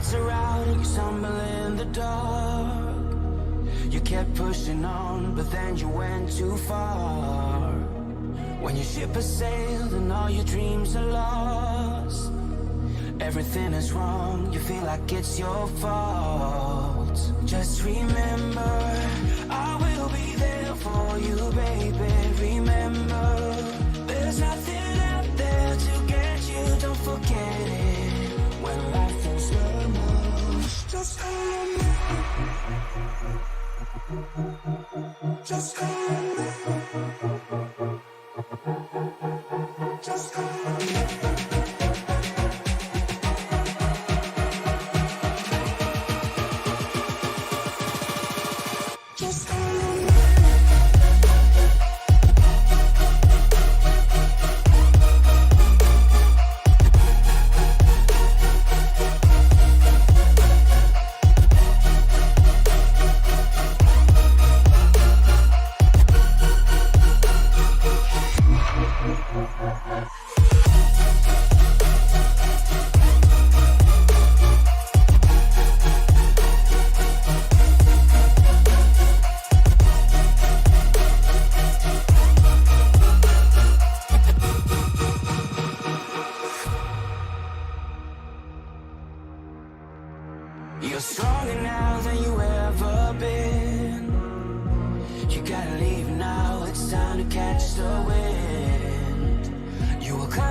lights are out and you stumble in the dark. You kept pushing on, but then you went too far. When your ship has sailed and all your dreams are lost, everything is wrong, you feel like it's your fault. Just remember, I will be there for you, baby. Remember, there's nothing out there to get you, don't forget it. When life is normal, just call on me. Just call on me. Just call on me. You're stronger now than you ever been. You gotta leave now, it's time to catch the wind. You will come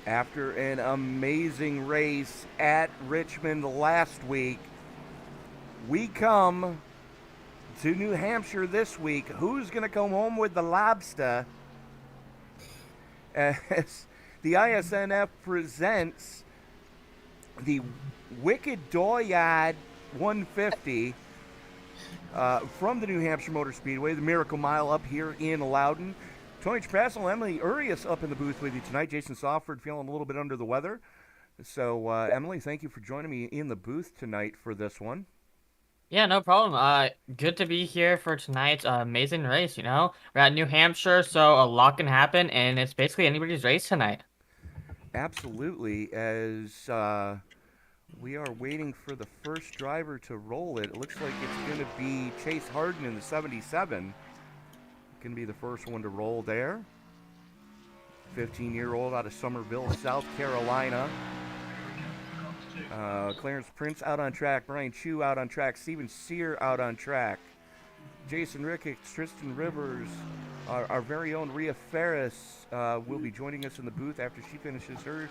After an amazing race at Richmond last week, we come to New Hampshire this week. Who's going to come home with the lobster? As the iSNF presents the Wicked Dooryard 150 from the New Hampshire Motor Speedway, the Miracle Mile up here in Loudon. Tony Trapasso, Emily Urias up in the booth with you tonight. Jason Sofford feeling a little bit under the weather. So, Emily, thank you for joining me in the booth tonight for this one. Yeah, no problem. Good to be here for tonight's amazing race. We're at New Hampshire, so a lot can happen, and it's basically anybody's race tonight. Absolutely. As we are waiting for the first driver to roll it looks like it's going to be Chase Harden in the 77. Going to be the first one to roll there. 15-year-old out of Somerville, South Carolina. Clarence Prince out on track. Brian Chu out on track. Steven Sear out on track. Jason Ricketts, Tristan Rivers, our very own Rhea Ferris will be joining us in the booth after she finishes her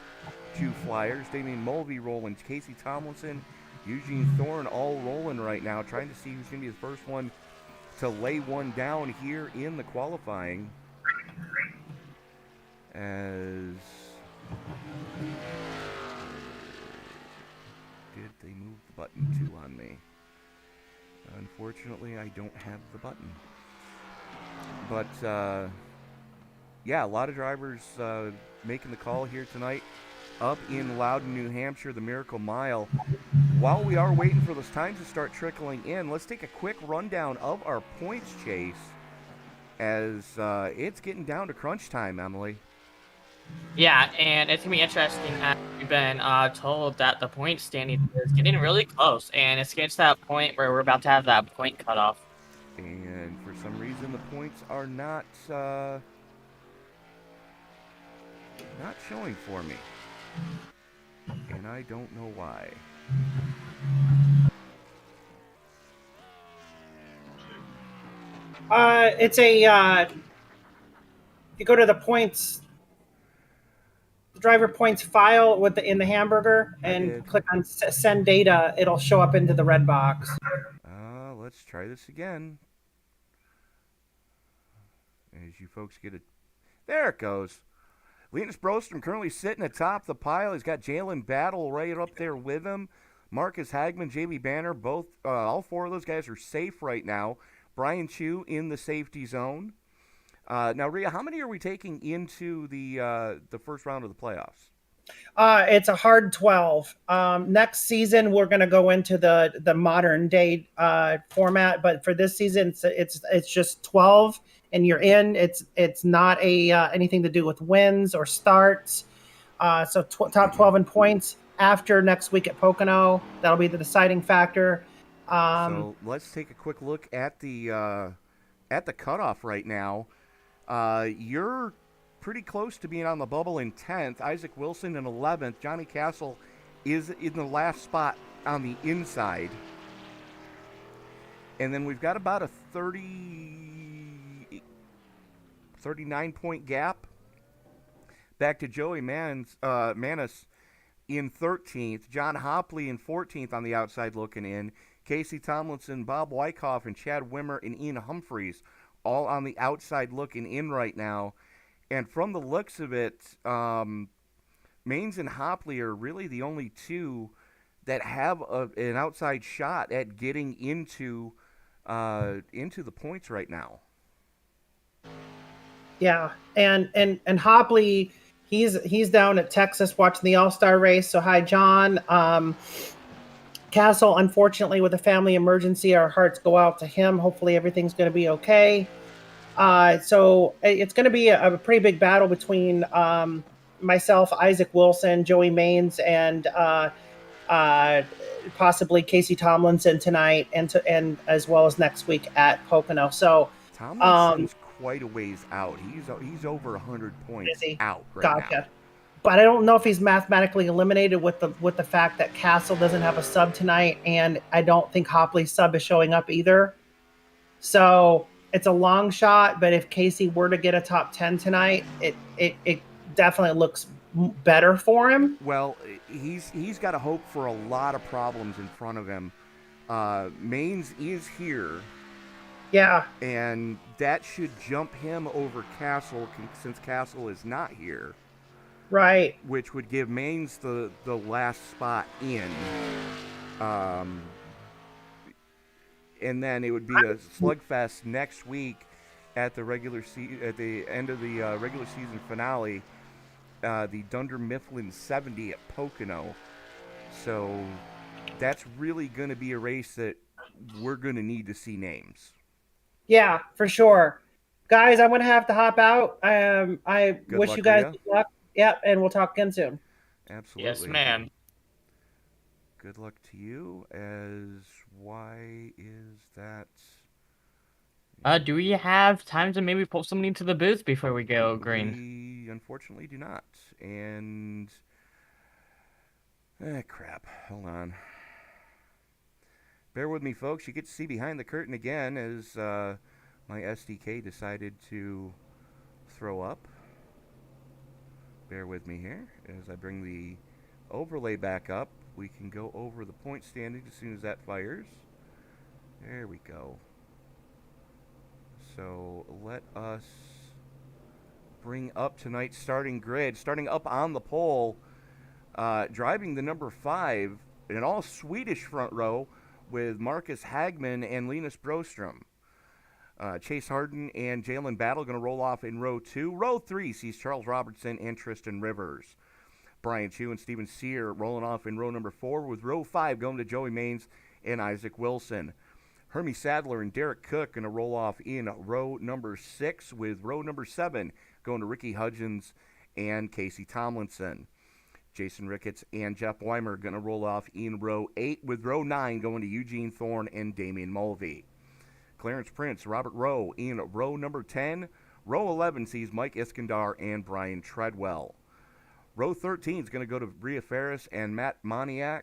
2 flyers. Damian Mulvey rolling. Casey Tomlinson, Eugene Thorne all rolling right now, trying to see who's going to be the first one to lay one down here in the qualifying. As did they move the button too on me? Unfortunately, I don't have the button. But, yeah, a lot of drivers making the call here tonight up in Loudon, New Hampshire, the Miracle Mile. While we are waiting for those times to start trickling in, let's take a quick rundown of our points chase as it's getting down to crunch time, Emily. Yeah, and it's gonna be interesting. We've been told that the point standing is getting really close, and it's getting to that point where we're about to have that point cutoff. And for some reason, the points are not showing for me. And I don't know why. It's a, you go to the points, the driver points file in the hamburger and click on send data. It'll show up into the red box. Let's try this again. As you folks get it. There it goes. Linus Brostrom currently sitting atop the pile. He's got Jalen Battle right up there with him. Marcus Hagman, JB Banner, both, all 4 of those guys are safe right now. Brian Chu in the safety zone. Now, Rhea, how many are we taking into the first round of the playoffs? It's a hard 12. Next season, we're going to go into the modern day format, but for this season, it's just 12, and you're in. It's not anything to do with wins or starts. So top 12 in points after next week at Pocono. That'll be the deciding factor. So let's take a quick look at the cutoff right now. You're pretty close to being on the bubble in 10th. Isaac Wilson in 11th. Johnny Castle is in the last spot on the inside. And then we've got about a 39-point gap back to Joey Manis in 13th. John Hopley in 14th on the outside looking in. Casey Tomlinson, Bob Wyckoff, and Chad Wimmer and Ian Humphreys all on the outside looking in right now. And from the looks of it, Maines and Hopley are really the only 2 that have an outside shot at getting into the points right now. Yeah, and Hopley, he's down at Texas watching the All-Star race. So hi, John. Castle, unfortunately, with a family emergency, our hearts go out to him. Hopefully, everything's going to be okay. So it's going to be a pretty big battle between myself, Isaac Wilson, Joey Maines, and possibly Casey Tomlinson tonight, and as well as next week at Pocono. So Tomlinson's quite a ways out. He's over 100 points out right now. But I don't know if he's mathematically eliminated with the fact that Castle doesn't have a sub tonight, and I don't think Hopley's sub is showing up either. So it's a long shot, but if Casey were to get a top 10 tonight, it definitely looks better for him. Well, he's got to hope for a lot of problems in front of him. Maines is here, Yeah, and that should jump him over Castle since Castle is not here, right. which would give Maines the last spot in. And then it would be a slugfest next week at the at the end of the regular season finale, the Dunder Mifflin 70 at Pocono. So that's really going to be a race that we're going to need to see names. Yeah, for sure. Guys, I'm going to have to hop out. I Good wish luck you to guys ya. good luck. Yep, and we'll talk again soon. Absolutely. Yes, ma'am. Good luck to you. Why is that? Do we have time to maybe pull somebody into the booth before we go, Green? We unfortunately do not. And crap. Hold on. Bear with me, folks. You get to see behind the curtain again as my SDK decided to throw up. Bear with me here as I bring the overlay back up. We can go over the point standings as soon as that fires. There we go. So let us bring up tonight's starting grid. Starting up on the pole, driving the number 5, an all Swedish front row with Marcus Hagman and Linus Broström. Chase Harden and Jalen Battle going to roll off in row 2. Row 3 sees Charles Robertson and Tristan Rivers. Brian Chu and Steven Sear rolling off in row number 4, with row 5 going to Joey Maines and Isaac Wilson. Hermie Sadler and Derek Cook going to roll off in row number 6, with row number 7 going to Ricky Hudgens and Casey Tomlinson. Jason Ricketts and Jeff Weimer going to roll off in row 8, with row 9 going to Eugene Thorne and Damian Mulvey. Clarence Prince, Robert Rowe in row number 10. Row 11 sees Mike Iskandar and Brian Treadwell. Row 13 is going to go to Bria Ferris and Matt Moniak.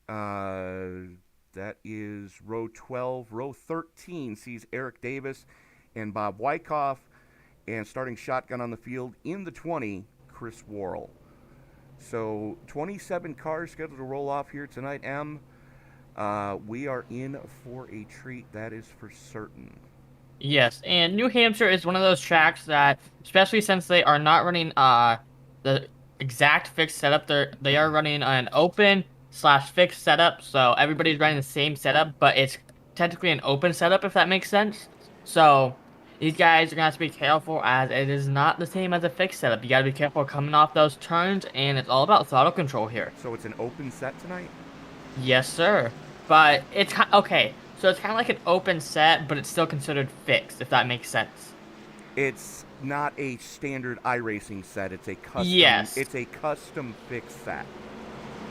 That is row 12. Row 13 sees Eric Davis and Bob Wyckoff. And starting shotgun on the field in the 20, Chris Worrell. So 27 cars scheduled to roll off here tonight, Em. We are in for a treat, that is for certain. Yes, and New Hampshire is one of those tracks that, especially since they are not running the exact fixed setup, they are running an open/fixed setup, so everybody's running the same setup, but it's technically an open setup, if that makes sense. So these guys are going to have to be careful, as it is not the same as a fixed setup. You got to be careful coming off those turns, and it's all about throttle control here. So it's an open set tonight? Yes, sir. But it's okay. So it's kind of like an open set, but it's still considered fixed, if that makes sense. It's not a standard iRacing set. It's a custom. Yes. It's a custom fixed set.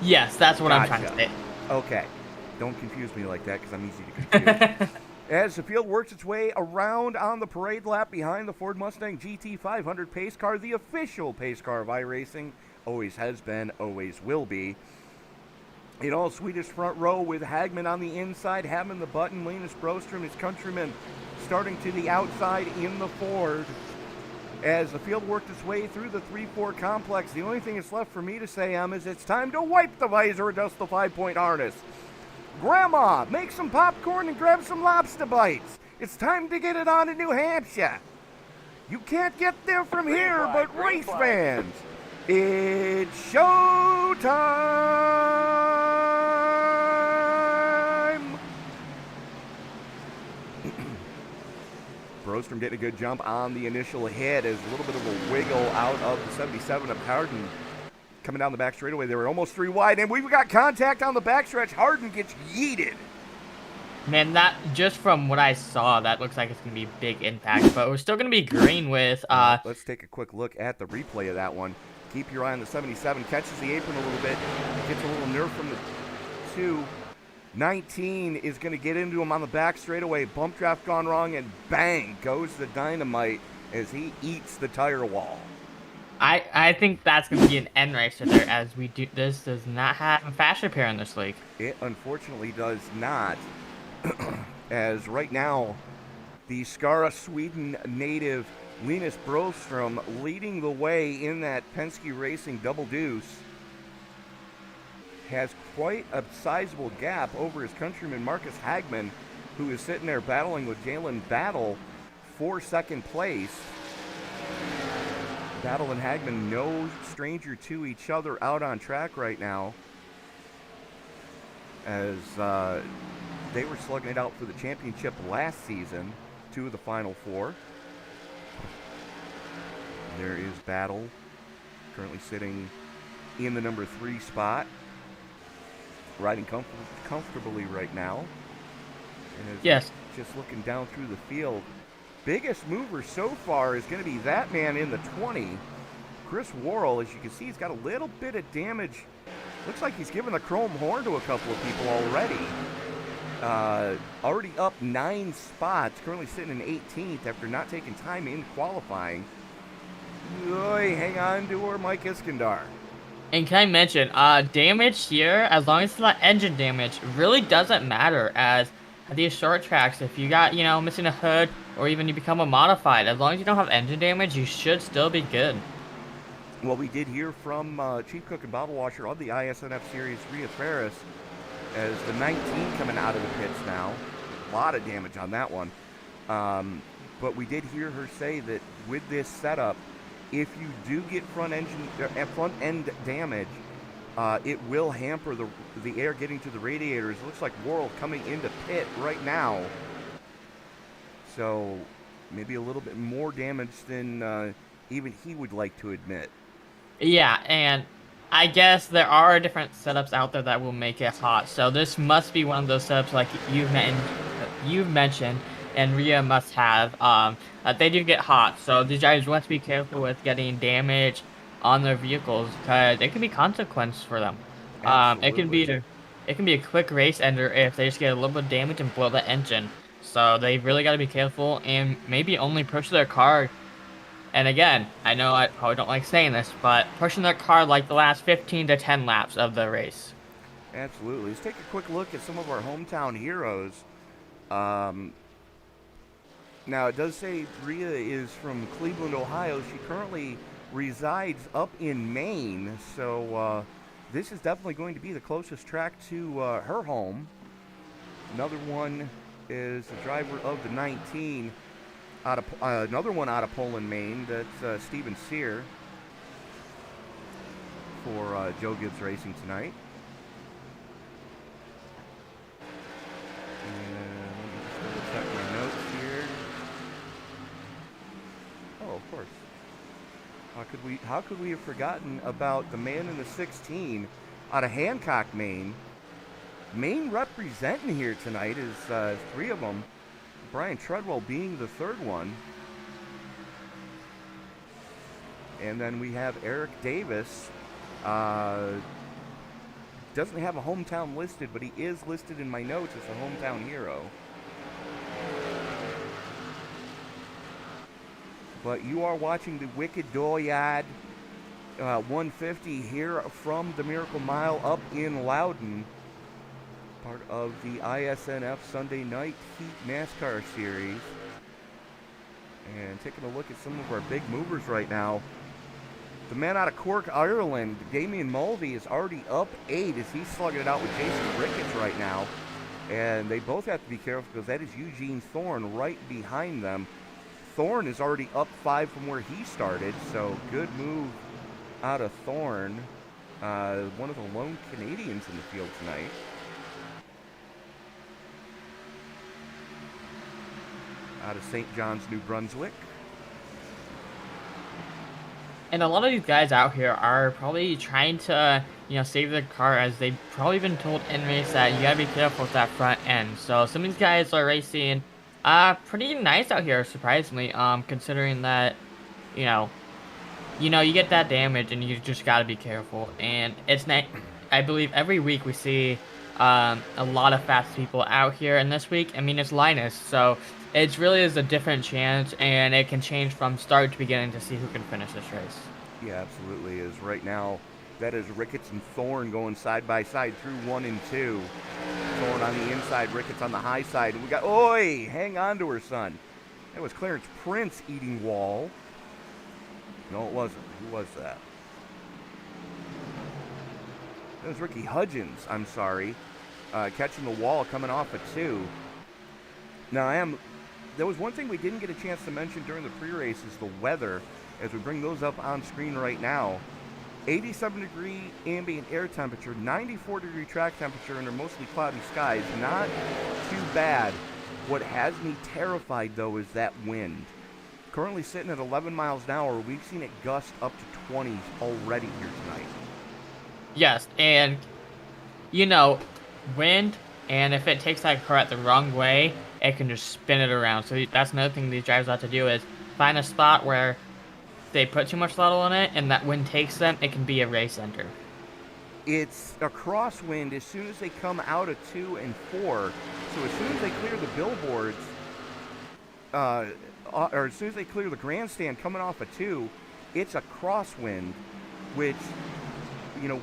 Yes, that's what I'm trying to Gotcha. say. Okay. Don't confuse me like that, because I'm easy to confuse. As the field works its way around on the parade lap behind the Ford Mustang GT 500 pace car, the official pace car of iRacing, always has been, always will be. In all Swedish front row with Hagman on the inside, Hagman the button, Linus Broström, his countryman, starting to the outside in the Ford. As the field worked its way through the 3-4 complex, the only thing that's left for me to say, is it's time to wipe the visor, adjust the 5-point harness. Grandma, make some popcorn and grab some lobster bites. It's time to get it on to New Hampshire. You can't get there from here, but race fans, it's showtime! Broström getting a good jump on the initial hit as a little bit of a wiggle out of the 77 of Harden. Coming down the back straightaway, they were almost 3 wide, and we've got contact on the backstretch. Harden gets yeeted. Man, that, just from what I saw, that looks like it's going to be big impact, but we're still going to be green with... Let's take a quick look at the replay of that one. Keep your eye on the 77, catches the apron a little bit, gets a little nerve from the 2. 19 is going to get into him on the back straightaway. Bump draft gone wrong, and bang, goes the dynamite as he eats the tire wall. I think that's going to be an end racer there, as this does not have a fast repair in this league. It unfortunately does not, as right now, the Skara, Sweden native Linus Brostrom leading the way in that Penske Racing double deuce. Has quite a sizable gap over his countryman Marcus Hagman, who is sitting there battling with Jalen Battle for second place. Battle and Hagman, no stranger to each other out on track right now, as they were slugging it out for the championship last season, 2 of the Final 4. There is Battle, currently sitting in the number 3 spot, riding comfortably right now. And Yes. just looking down through the field, biggest mover so far is going to be that man in the 20, Chris Worrell. As you can see, he's got a little bit of damage. Looks like he's given the chrome horn to a couple of people already. Already up 9 spots, currently sitting in 18th after not taking time in qualifying. Oy, hang on to her, Mike Iskandar. And can I mention, damage here, as long as it's not engine damage, really doesn't matter, as at these short tracks, if you got, missing a hood, or even you become a modified, as long as you don't have engine damage, you should still be good. Well, we did hear from Chief Cook and Bottle Washer of the iSNF Series, Rhea Ferris, as the 19 coming out of the pits now. A lot of damage on that one. But we did hear her say that with this setup, if you do get front end damage, it will hamper the air getting to the radiators. It looks like Worrell coming into pit right now. So maybe a little bit more damage than even he would like to admit. Yeah, and I guess there are different setups out there that will make it hot. So this must be one of those setups like you've mentioned, and Rhea must have. They do get hot, so these guys must be careful with getting damage on their vehicles, because it can be consequence for them. It can be a quick race ender if they just get a little bit of damage and blow the engine. So they really got to be careful and maybe only push their car. And again, I know I probably don't like saying this, but pushing their car like the last 15 to 10 laps of the race. Absolutely. Let's take a quick look at some of our hometown heroes. Now, it does say Rhea is from Cleveland, Ohio. She currently resides up in Maine, so this is definitely going to be the closest track to her home. Another one is the driver of the 19, another one out of Poland, Maine. That's Steven Sear for Joe Gibbs Racing tonight. And let me just check my notes here. Oh, of course. How could we have forgotten about the man in the 16 out of Hancock, Maine? Maine representing here tonight is 3 of them. Brian Treadwell being the 3rd one. And then we have Eric Davis. Doesn't have a hometown listed, but he is listed in my notes as a hometown hero. But you are watching the Wicked Doyad 150 here from the Miracle Mile up in Loudon. Part of the iSNF Sunday Night Heat NASCAR Series. And taking a look at some of our big movers right now. The man out of Cork, Ireland, Damian Mulvey, is already up 8 as he's slugging it out with Jason Ricketts right now. And they both have to be careful because that is Eugene Thorne right behind them. Thorne is already up 5 from where he started, so good move out of Thorne. One of the lone Canadians in the field tonight. Out of St. John's, New Brunswick. And a lot of these guys out here are probably trying to, save their car, as they've probably been told in race that you gotta be careful with that front end. So some of these guys are racing pretty nice out here, surprisingly, considering that, you get that damage and you just gotta be careful. And it's not, I believe every week we see a lot of fast people out here, and this week, it's Linus, so it really is a different chance, and it can change from start to beginning to see who can finish this race. Yeah, absolutely is. Right now, that is Ricketts and Thorne going side by side through 1 and 2. Thorne on the inside, Ricketts on the high side. And we got, hang on to her, son. That was Clarence Prince eating wall. No, it wasn't. Who was that? That was Ricky Hudgens, I'm sorry. Catching the wall, coming off a 2. Now, there was one thing we didn't get a chance to mention during the pre-race is the weather, as we bring those up on screen right now. 87-degree ambient air temperature, 94-degree track temperature under mostly cloudy skies. Not too bad. What has me terrified, though, is that wind. Currently sitting at 11 miles an hour. We've seen it gust up to 20s already here tonight. Yes, and, wind, and if it takes that car the wrong way, it can just spin it around. So that's another thing these drivers have to do is find a spot where they put too much throttle in it, and that wind takes them, it can be a race ender. It's a crosswind as soon as they come out of 2 and 4. So as soon as they clear the billboards, or as soon as they clear the grandstand coming off of 2, it's a crosswind, which,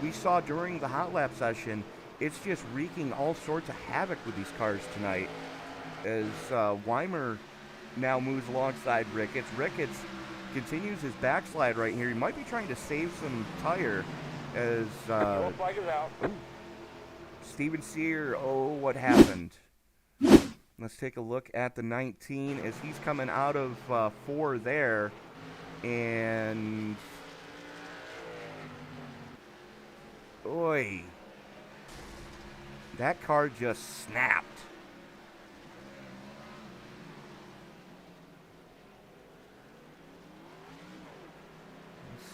we saw during the hot lap session. It's just wreaking all sorts of havoc with these cars tonight. As Weimer now moves alongside Ricketts. Ricketts continues his backslide right here. He might be trying to save some tire as Steven Sear, what happened? Let's take a look at the 19 as he's coming out of 4 there. And oy, that car just snapped.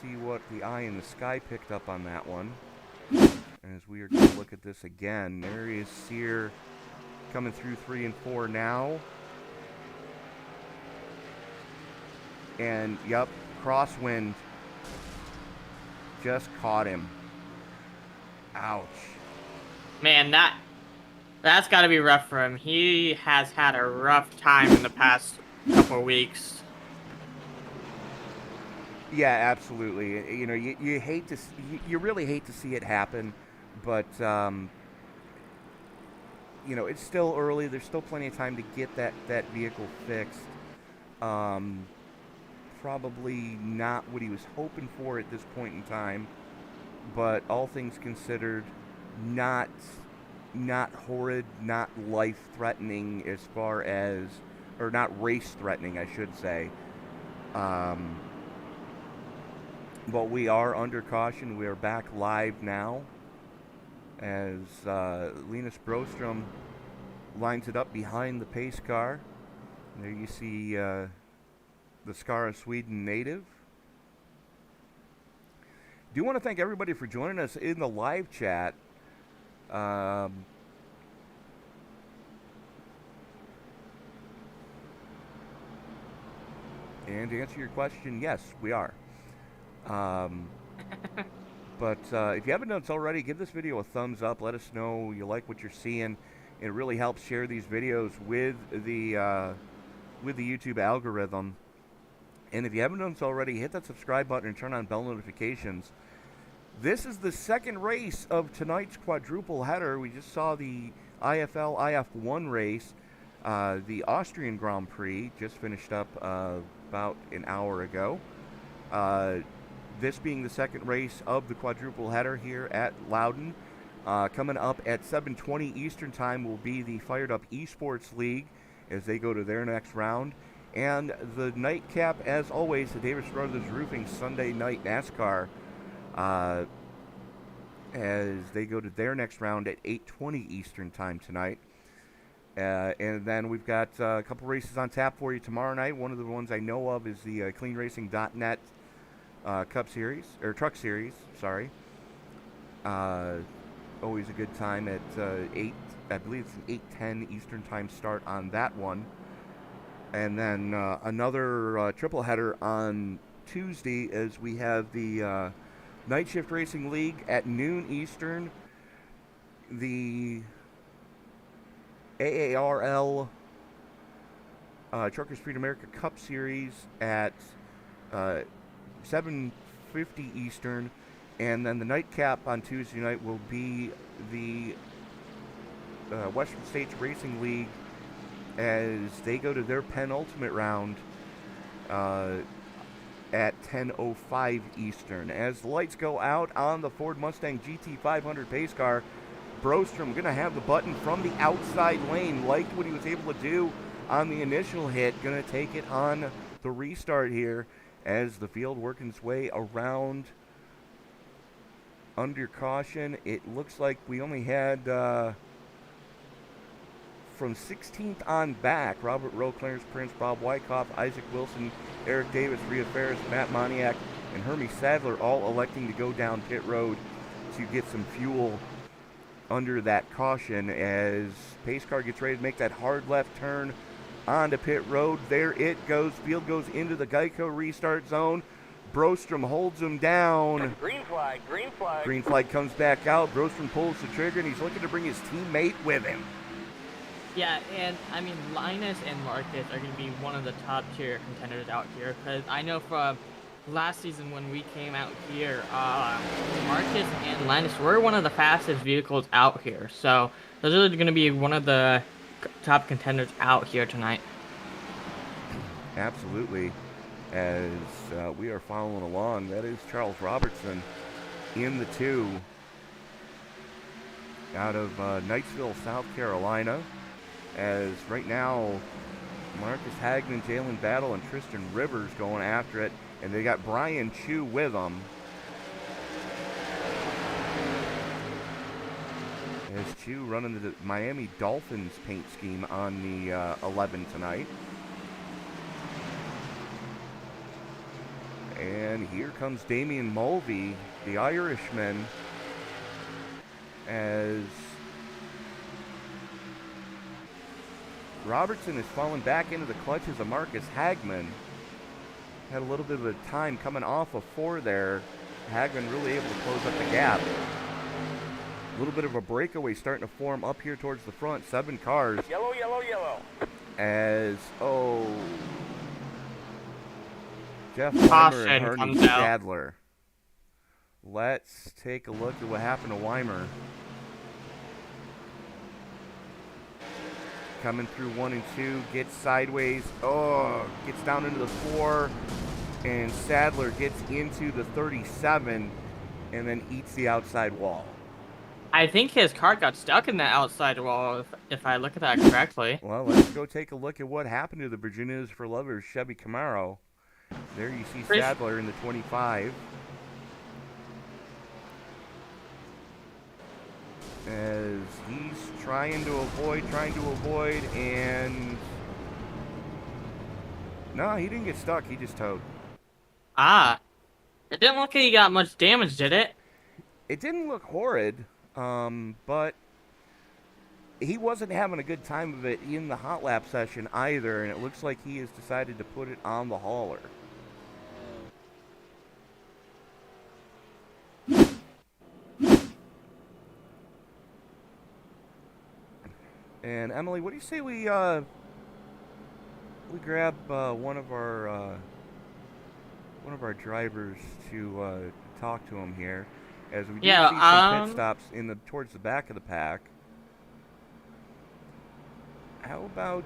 See what the eye in the sky picked up on that one. As we are going to look at this again. There is Sear coming through 3 and 4 now. And, yep, crosswind just caught him. Ouch. Man, that's got to be rough for him. He has had a rough time in the past couple of weeks. Yeah, absolutely. You hate to, you really hate to see it happen, but it's still early. There's still plenty of time to get that vehicle fixed. Probably not what he was hoping for at this point in time, but all things considered, not horrid, not life-threatening as far as, or not race-threatening, I should say. But we are under caution. We are back live now as Linus Brostrom lines it up behind the pace car. There you see the Skara Sweden native. Do want to thank everybody for joining us in the live chat. And to answer your question, yes, we are. But if you haven't done so already, give this video a thumbs up. Let us know you like what you're seeing. It really helps share these videos with the YouTube algorithm. And if you haven't done so already, hit that subscribe button and turn on bell notifications. This is the second race of tonight's quadruple header. We just saw the IFL IF1 race. The Austrian Grand Prix just finished up about an hour ago. This being the second race of the quadruple header here at Loudon. Coming up at 7:20 Eastern Time will be the Fired Up Esports League as they go to their next round. And the nightcap, as always, the Davis Brothers Roofing Sunday Night NASCAR as they go to their next round at 8:20 Eastern Time tonight. And then we've got a couple races on tap for you tomorrow night. One of the ones I know of is the CleanRacing.net Cup Series, or Truck Series, sorry. Always a good time at 8, I believe it's an 8:10 Eastern Time start on that one. And then another triple header on Tuesday as we have the Night Shift Racing League at noon Eastern. The AARL Trucker Street America Cup Series at 7:50 Eastern. And then the nightcap on Tuesday night will be the Western States Racing League as they go to their penultimate round at 10:05 Eastern. As the lights go out on the Ford Mustang GT500 pace car, Brostrom going to have the button from the outside lane. Liked what he was able to do on the initial hit. Going to take it on the restart here as the field working its way around under caution. It looks like we only had from 16th on back, Robert Rowe, Clarence Prince, Bob Wyckoff, Isaac Wilson, Eric Davis, Rhea Ferris, Matt Moniak, and Hermie Sadler all electing to go down pit road to get some fuel under that caution as pace car gets ready to make that hard left turn onto pit road. There it goes. Field goes into the Geico restart zone. Brostrom holds him down. Green flag, green flag. Green flag comes back out. Brostrom pulls the trigger, and he's looking to bring his teammate with him. Yeah, and I mean, Linus and Marcus are going to be one of the top tier contenders out here, because I know from last season when we came out here, Marcus and Linus were one of the fastest vehicles out here. So those are going to be one of the top contenders out here tonight. Absolutely. As we are following along, that is Charles Robertson in the 2 out of Knightsville, South Carolina. As right now, Marcus Hagman, Jalen Battle, and Tristan Rivers going after it, and they got Brian Chu with them. As Chu running the Miami Dolphins paint scheme on the 11 tonight. And here comes Damian Mulvey, the Irishman, as Robertson has fallen back into the clutches of Marcus Hagman. Had a little bit of a time coming off of 4 there. Hagman really able to close up the gap. A little bit of a breakaway starting to form up here towards the front. 7 cars. Yellow, yellow, yellow. As, Jeff Weimer and Ernie Stadler. Let's take a look at what happened to Weimer. Coming through 1 and 2, gets sideways, gets down into the 4, and Sadler gets into the 37, and then eats the outside wall. I think his car got stuck in that outside wall, if I look at that correctly. Well, let's go take a look at what happened to the Virginias for Lovers Chevy Camaro. There you see Sadler in the 25. As he's trying to avoid, and no, he didn't get stuck, he just towed. Ah, it didn't look like he got much damage, did it? It didn't look horrid, but he wasn't having a good time of it in the hot lap session either, and it looks like he has decided to put it on the hauler. And Emily, what do you say we grab one of our drivers to talk to him here, as we do see some pit stops towards the back of the pack. How about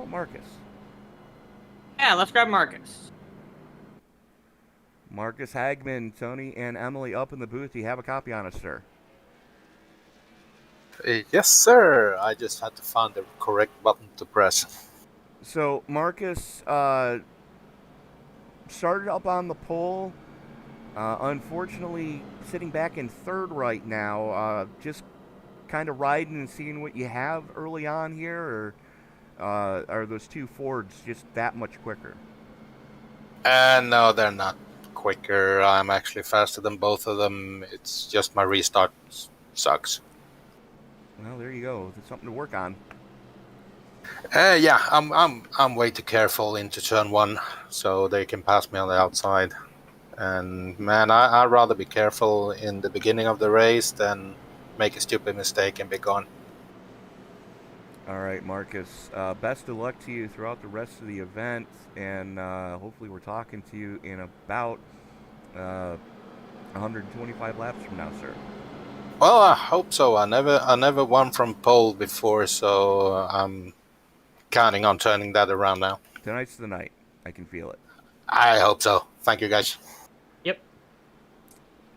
Marcus? Yeah, let's grab Marcus. Marcus Hagman, Tony, and Emily up in the booth. Do you have a copy on us, sir? Yes, sir. I just had to find the correct button to press. So Marcus started up on the pole. Unfortunately, sitting back in 3rd right now. Just kind of riding and seeing what you have early on here, or are those 2 Fords just that much quicker? No, they're not quicker. I'm actually faster than both of them. It's just my restart sucks. Well, there you go. That's something to work on. Yeah, I'm way too careful into turn 1, so they can pass me on the outside. And man, I'd rather be careful in the beginning of the race than make a stupid mistake and be gone. All right, Marcus. Best of luck to you throughout the rest of the event, and hopefully we're talking to you in about 125 laps from now, sir. Well, I hope so. I never won from pole before, so I'm counting on turning that around now. Tonight's the night. I can feel it. I hope so. Thank you, guys. Yep.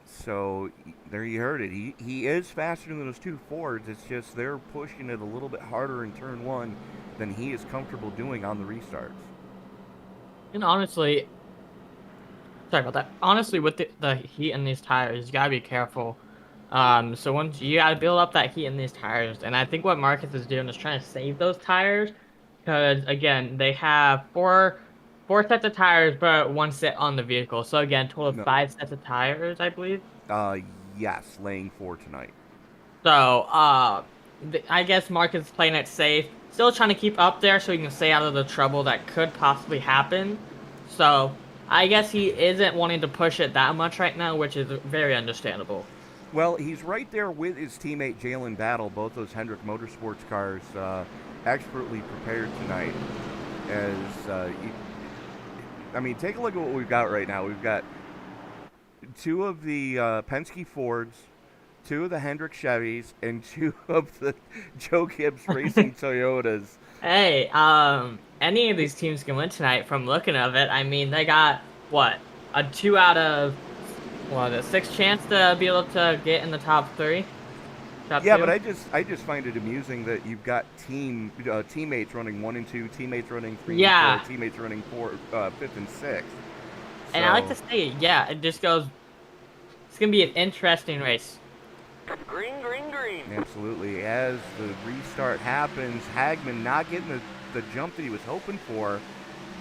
So there you heard it. He is faster than those two Fords. It's just they're pushing it a little bit harder in turn one than he is comfortable doing on the restarts. And honestly, sorry about that. Honestly, with the heat in these tires, you gotta be careful. So once you gotta build up that heat in these tires, and I think what Marcus is doing is trying to save those tires, because again, they have four sets of tires, but one set on the vehicle. So again, total of 5 sets of tires, I believe. Yes, laying 4 tonight. So, I guess Marcus is playing it safe, still trying to keep up there so he can stay out of the trouble that could possibly happen. So, I guess he isn't wanting to push it that much right now, which is very understandable. Well, he's right there with his teammate Jalen Battle, both those Hendrick Motorsports cars expertly prepared tonight. I mean, take a look at what we've got right now. We've got 2 of the Penske Fords, 2 of the Hendrick Chevys, and 2 of the Joe Gibbs Racing Toyotas. Hey, any of these teams can win tonight from looking of it. I mean, they got, what, a 2 out of, what, a 6 chance to be able to get in the top 3? Yeah, but I just find it amusing that you've got teammates running 1 and 2, teammates running 3 and 4, teammates running 5th and 6th. And I like to say, yeah, it just goes, it's going to be an interesting race. Green, green, green. Absolutely. As the restart happens, Hagman not getting the jump that he was hoping for,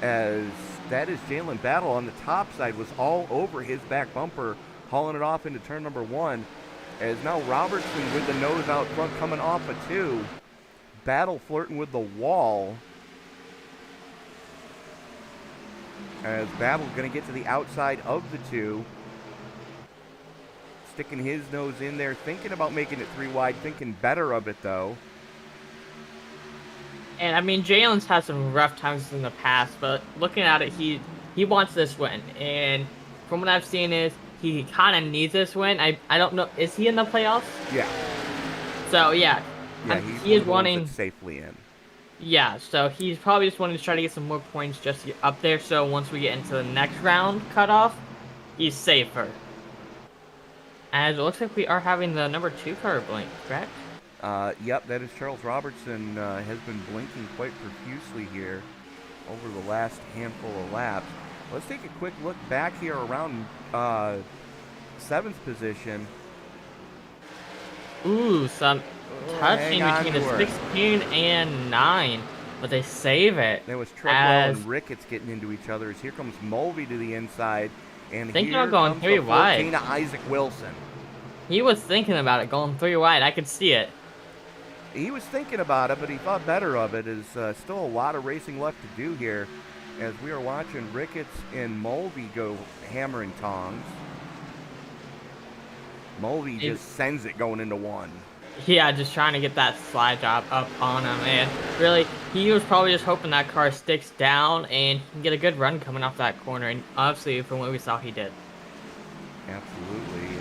as that is Jalen Battle on the top side, was all over his back bumper, hauling it off into turn number 1. As now Robertson with the nose out front coming off a 2. Battle flirting with the wall. As Battle going to get to the outside of the 2. Sticking his nose in there, thinking about making it 3 wide, thinking better of it though. And I mean, Jalen's had some rough times in the past, but looking at it, he wants this win. And from what I've seen is, he kind of needs this win. I don't know. Is he in the playoffs? Yeah. So, yeah. Yeah, he is wanting safely in. Yeah, so he's probably just wanting to try to get some more points just to get up there. So once we get into the next round cutoff, he's safer. As it looks like we are having the number 2 car blink, correct? Yep, that is Charles Robertson. Has been blinking quite profusely here over the last handful of laps. Let's take a quick look back here around 7th position. Ooh, some touching between the 16 and 9, but they save it. There was Treadwell and Ricketts getting into each other. As here comes Mulvey to the inside, and thinking here of going comes 3 the wide. 14 Isaac Wilson. He was thinking about it, going 3 wide. I could see it. He was thinking about it, but he thought better of it. Is still a lot of racing left to do here, as we are watching Ricketts and Mulvey go hammer and tongs. Mulvey just sends it going into 1. Yeah, just trying to get that slide job up on him. And really, he was probably just hoping that car sticks down and he can get a good run coming off that corner. And obviously, from what we saw, he did. Absolutely.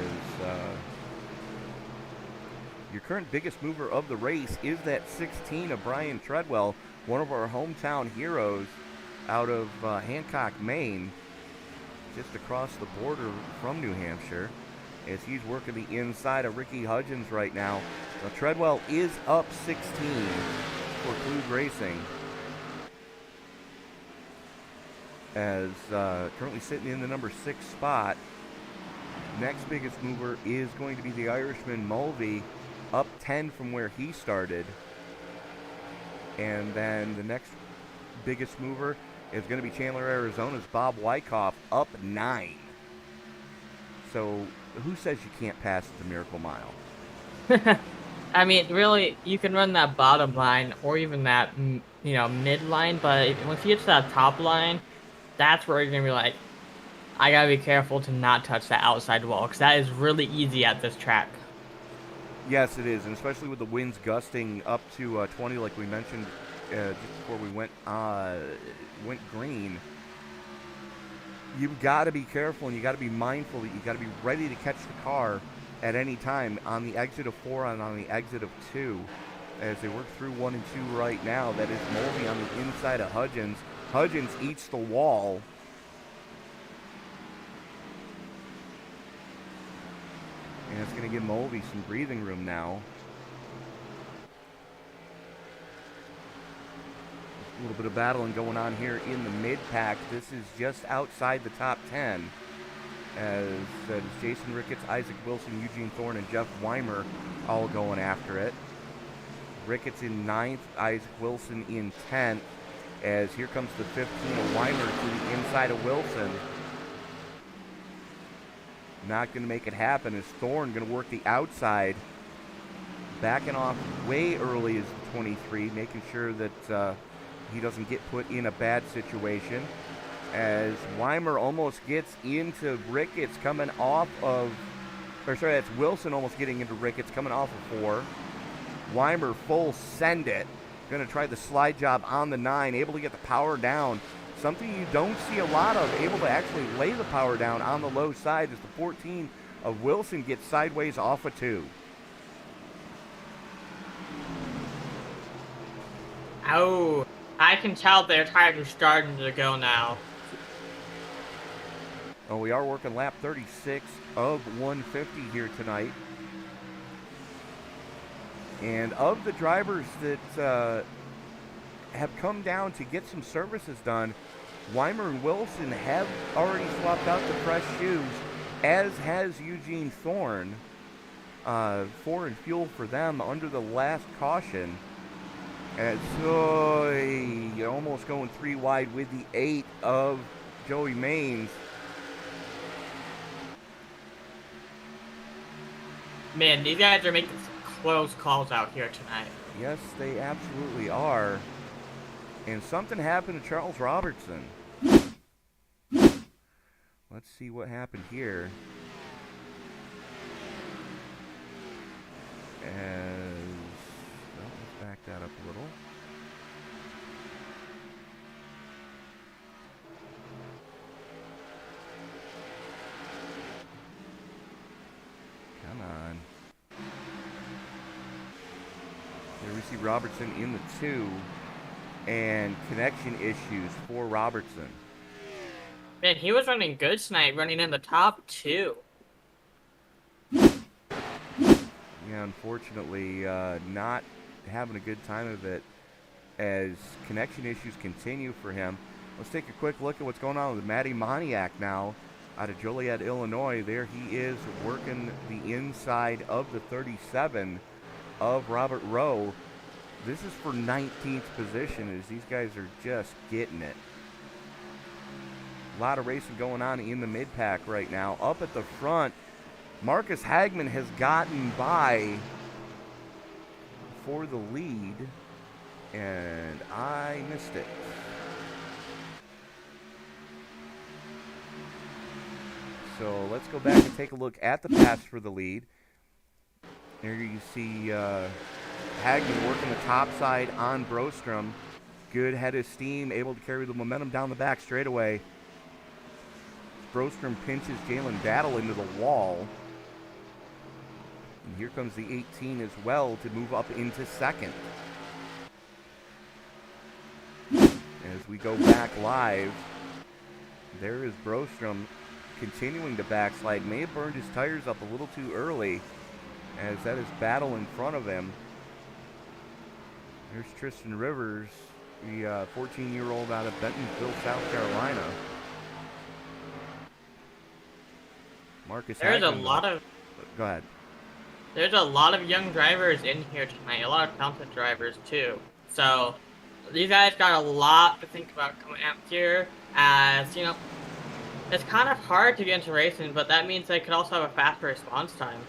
Your current biggest mover of the race is that 16 of Brian Treadwell, one of our hometown heroes out of Hancock, Maine, just across the border from New Hampshire, as he's working the inside of Ricky Hudgens right now. So Treadwell is up 16 for Kluge Racing, as currently sitting in the number 6 spot. Next biggest mover is going to be the Irishman Mulvey, up 10 from where he started. And then the next biggest mover is going to be Chandler, Arizona's Bob Wyckoff, up 9. So who says you can't pass the Miracle Mile? I mean, really, you can run that bottom line or even that, mid line, but once you get to that top line, that's where you're going to be like, I got to be careful to not touch that outside wall, because that is really easy at this track. Yes, it is, and especially with the winds gusting up to 20, like we mentioned just before we went green. You've got to be careful, and you got to be mindful that you got to be ready to catch the car at any time on the exit of 4 and on the exit of 2. As they work through 1 and 2 right now, that is Mulvey on the inside of Hudgens. Hudgens eats the wall. And it's going to give Mulvey some breathing room now. A little bit of battling going on here in the mid-pack. This is just outside the top 10. As Jason Ricketts, Isaac Wilson, Eugene Thorne, and Jeff Weimer all going after it. Ricketts in 9th, Isaac Wilson in 10th. As here comes the 15 of Weimer to the inside of Wilson. Not going to make it happen as Thorne going to work the outside. Backing off way early is the 23, making sure that he doesn't get put in a bad situation. As Weimer almost gets into Ricketts coming off of, or sorry, that's Wilson almost getting into Ricketts coming off of 4. Weimer full send it. Going to try the slide job on the 9, able to get the power down. Something you don't see a lot of, able to actually lay the power down on the low side as the 14 of Wilson gets sideways off of 2. Oh, I can tell their tires are starting to go now. Oh, we are working lap 36 of 150 here tonight. And of the drivers that have come down to get some services done, Weimer and Wilson have already swapped out the fresh shoes, as has Eugene Thorne. Foreign fuel for them under the last caution. And so you're almost going 3 wide with the 8 of Joey Maines. Man, these guys are making some close calls out here tonight. Yes, they absolutely are. And something happened to Charles Robertson. Let's see what happened here. Let's back that up a little. Come on. There we see Robertson in the 2, and connection issues for Robertson. Man, he was running good tonight, running in the top 2. Yeah, unfortunately, not having a good time of it as connection issues continue for him. Let's take a quick look at what's going on with Matty Moniak now out of Joliet, Illinois. There he is working the inside of the 37 of Robert Rowe. This is for 19th position as these guys are just getting it. A lot of racing going on in the mid-pack right now. Up at the front, Marcus Hagman has gotten by for the lead, and I missed it. So let's go back and take a look at the pass for the lead. There you see Hagman working the top side on Brostrom. Good head of steam, able to carry the momentum down the back straightaway. Brostrom pinches Jalen Battle into the wall. And here comes the 18 as well to move up into second. As we go back live, there is Brostrom continuing to backslide. May have burned his tires up a little too early, as that is Battle in front of him. There's Tristan Rivers, the 14-year-old out of Bentonville, South Carolina. Marcus There's Hagman, a lot of... Go ahead. There's a lot of young drivers in here tonight, a lot of talented drivers too. So these guys got a lot to think about coming out here, as you know, it's kind of hard to get into racing, but that means they could also have a faster response time.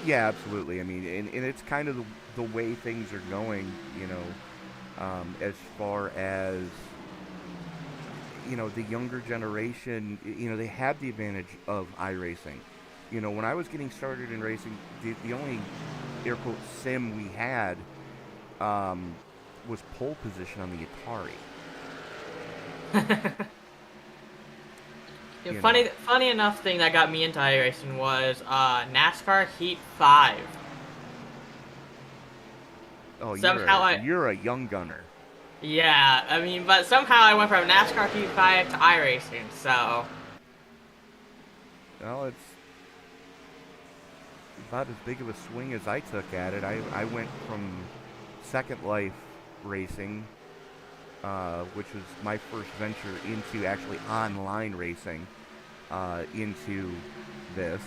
Yeah, absolutely. I mean, and it's kind of the way things are going, you know, as far as, you know, the younger generation, you know, they have the advantage of iRacing. You know, when I was getting started in racing, the only air quote sim we had was pole position on the Atari. You know. Funny enough thing that got me into iRacing was NASCAR Heat 5. Oh, Somehow you're a young gunner. Yeah, I mean, but somehow I went from NASCAR Heat 5 to iRacing, so... Well, it's about as big of a swing as I took at it. I went from Second Life racing, which was my first venture into actually online racing, into this.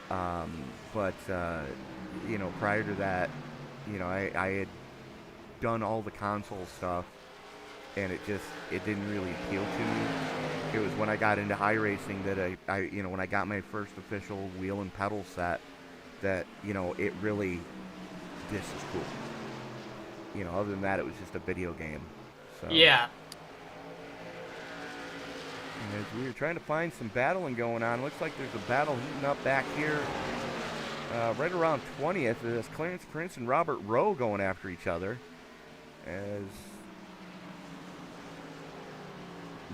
But you know, prior to that, you know, I had done all the console stuff, and it didn't really appeal to me. It was when I got into iRacing that I you know, when I got my first official wheel and pedal set, that, you know, it really, this is cool. You know, other than that, it was just a video game. So, yeah. and as we were trying to find some battling going on, looks like there's a battle heating up back here, right around 20th. There's Clarence Prince and Robert Rowe going after each other, as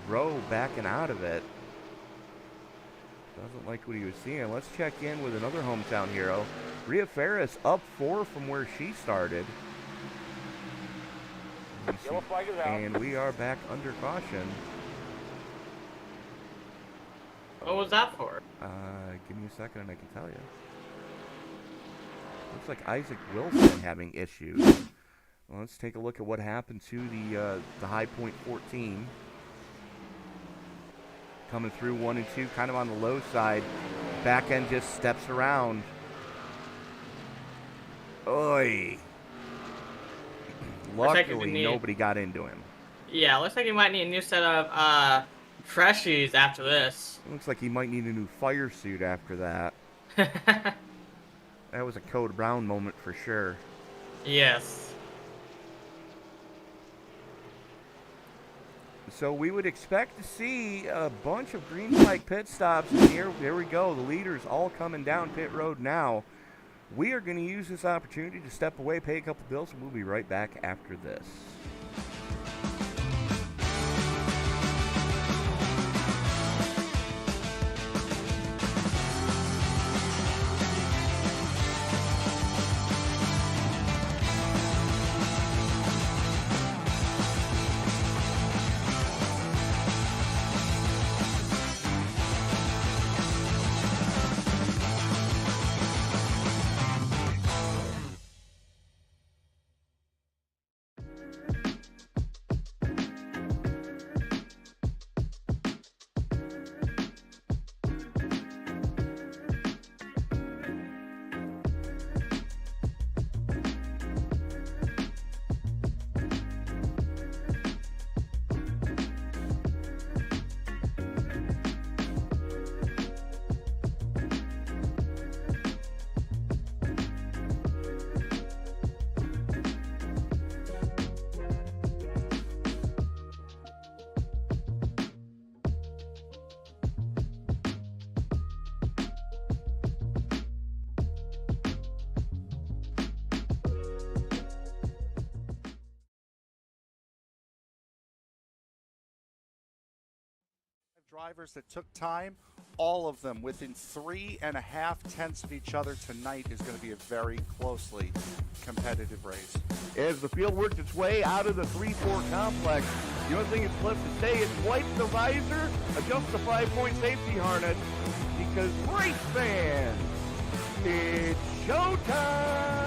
Rowe backing out of it. Doesn't like what he was seeing. Let's check in with another hometown hero. Rhea Ferris up 4 from where she started. Yellow flag is out. And we are back under caution. What was that for? Give me a second and I can tell you. Looks like Isaac Wilson having issues. Well, let's take a look at what happened to the High Point 14. Coming through 1 and 2, kind of on the low side. Back end just steps around. Oi! Luckily, nobody got into him. Yeah, looks like he might need a new set of freshies after this. Looks like he might need a new fire suit after that. That was a Code Brown moment for sure. Yes. So we would expect to see a bunch of green flag pit stops. And here we go. The leaders all coming down pit road now. We are going to use this opportunity to step away, pay a couple bills, and we'll be right back after this. Drivers that took time, all of them within 3.5 tenths of each other tonight is going to be a very closely competitive race. As the field worked its way out of the 3-4 complex, the only thing that's left to say is wipe the visor, adjust the 5-point safety harness, because race fans, it's showtime!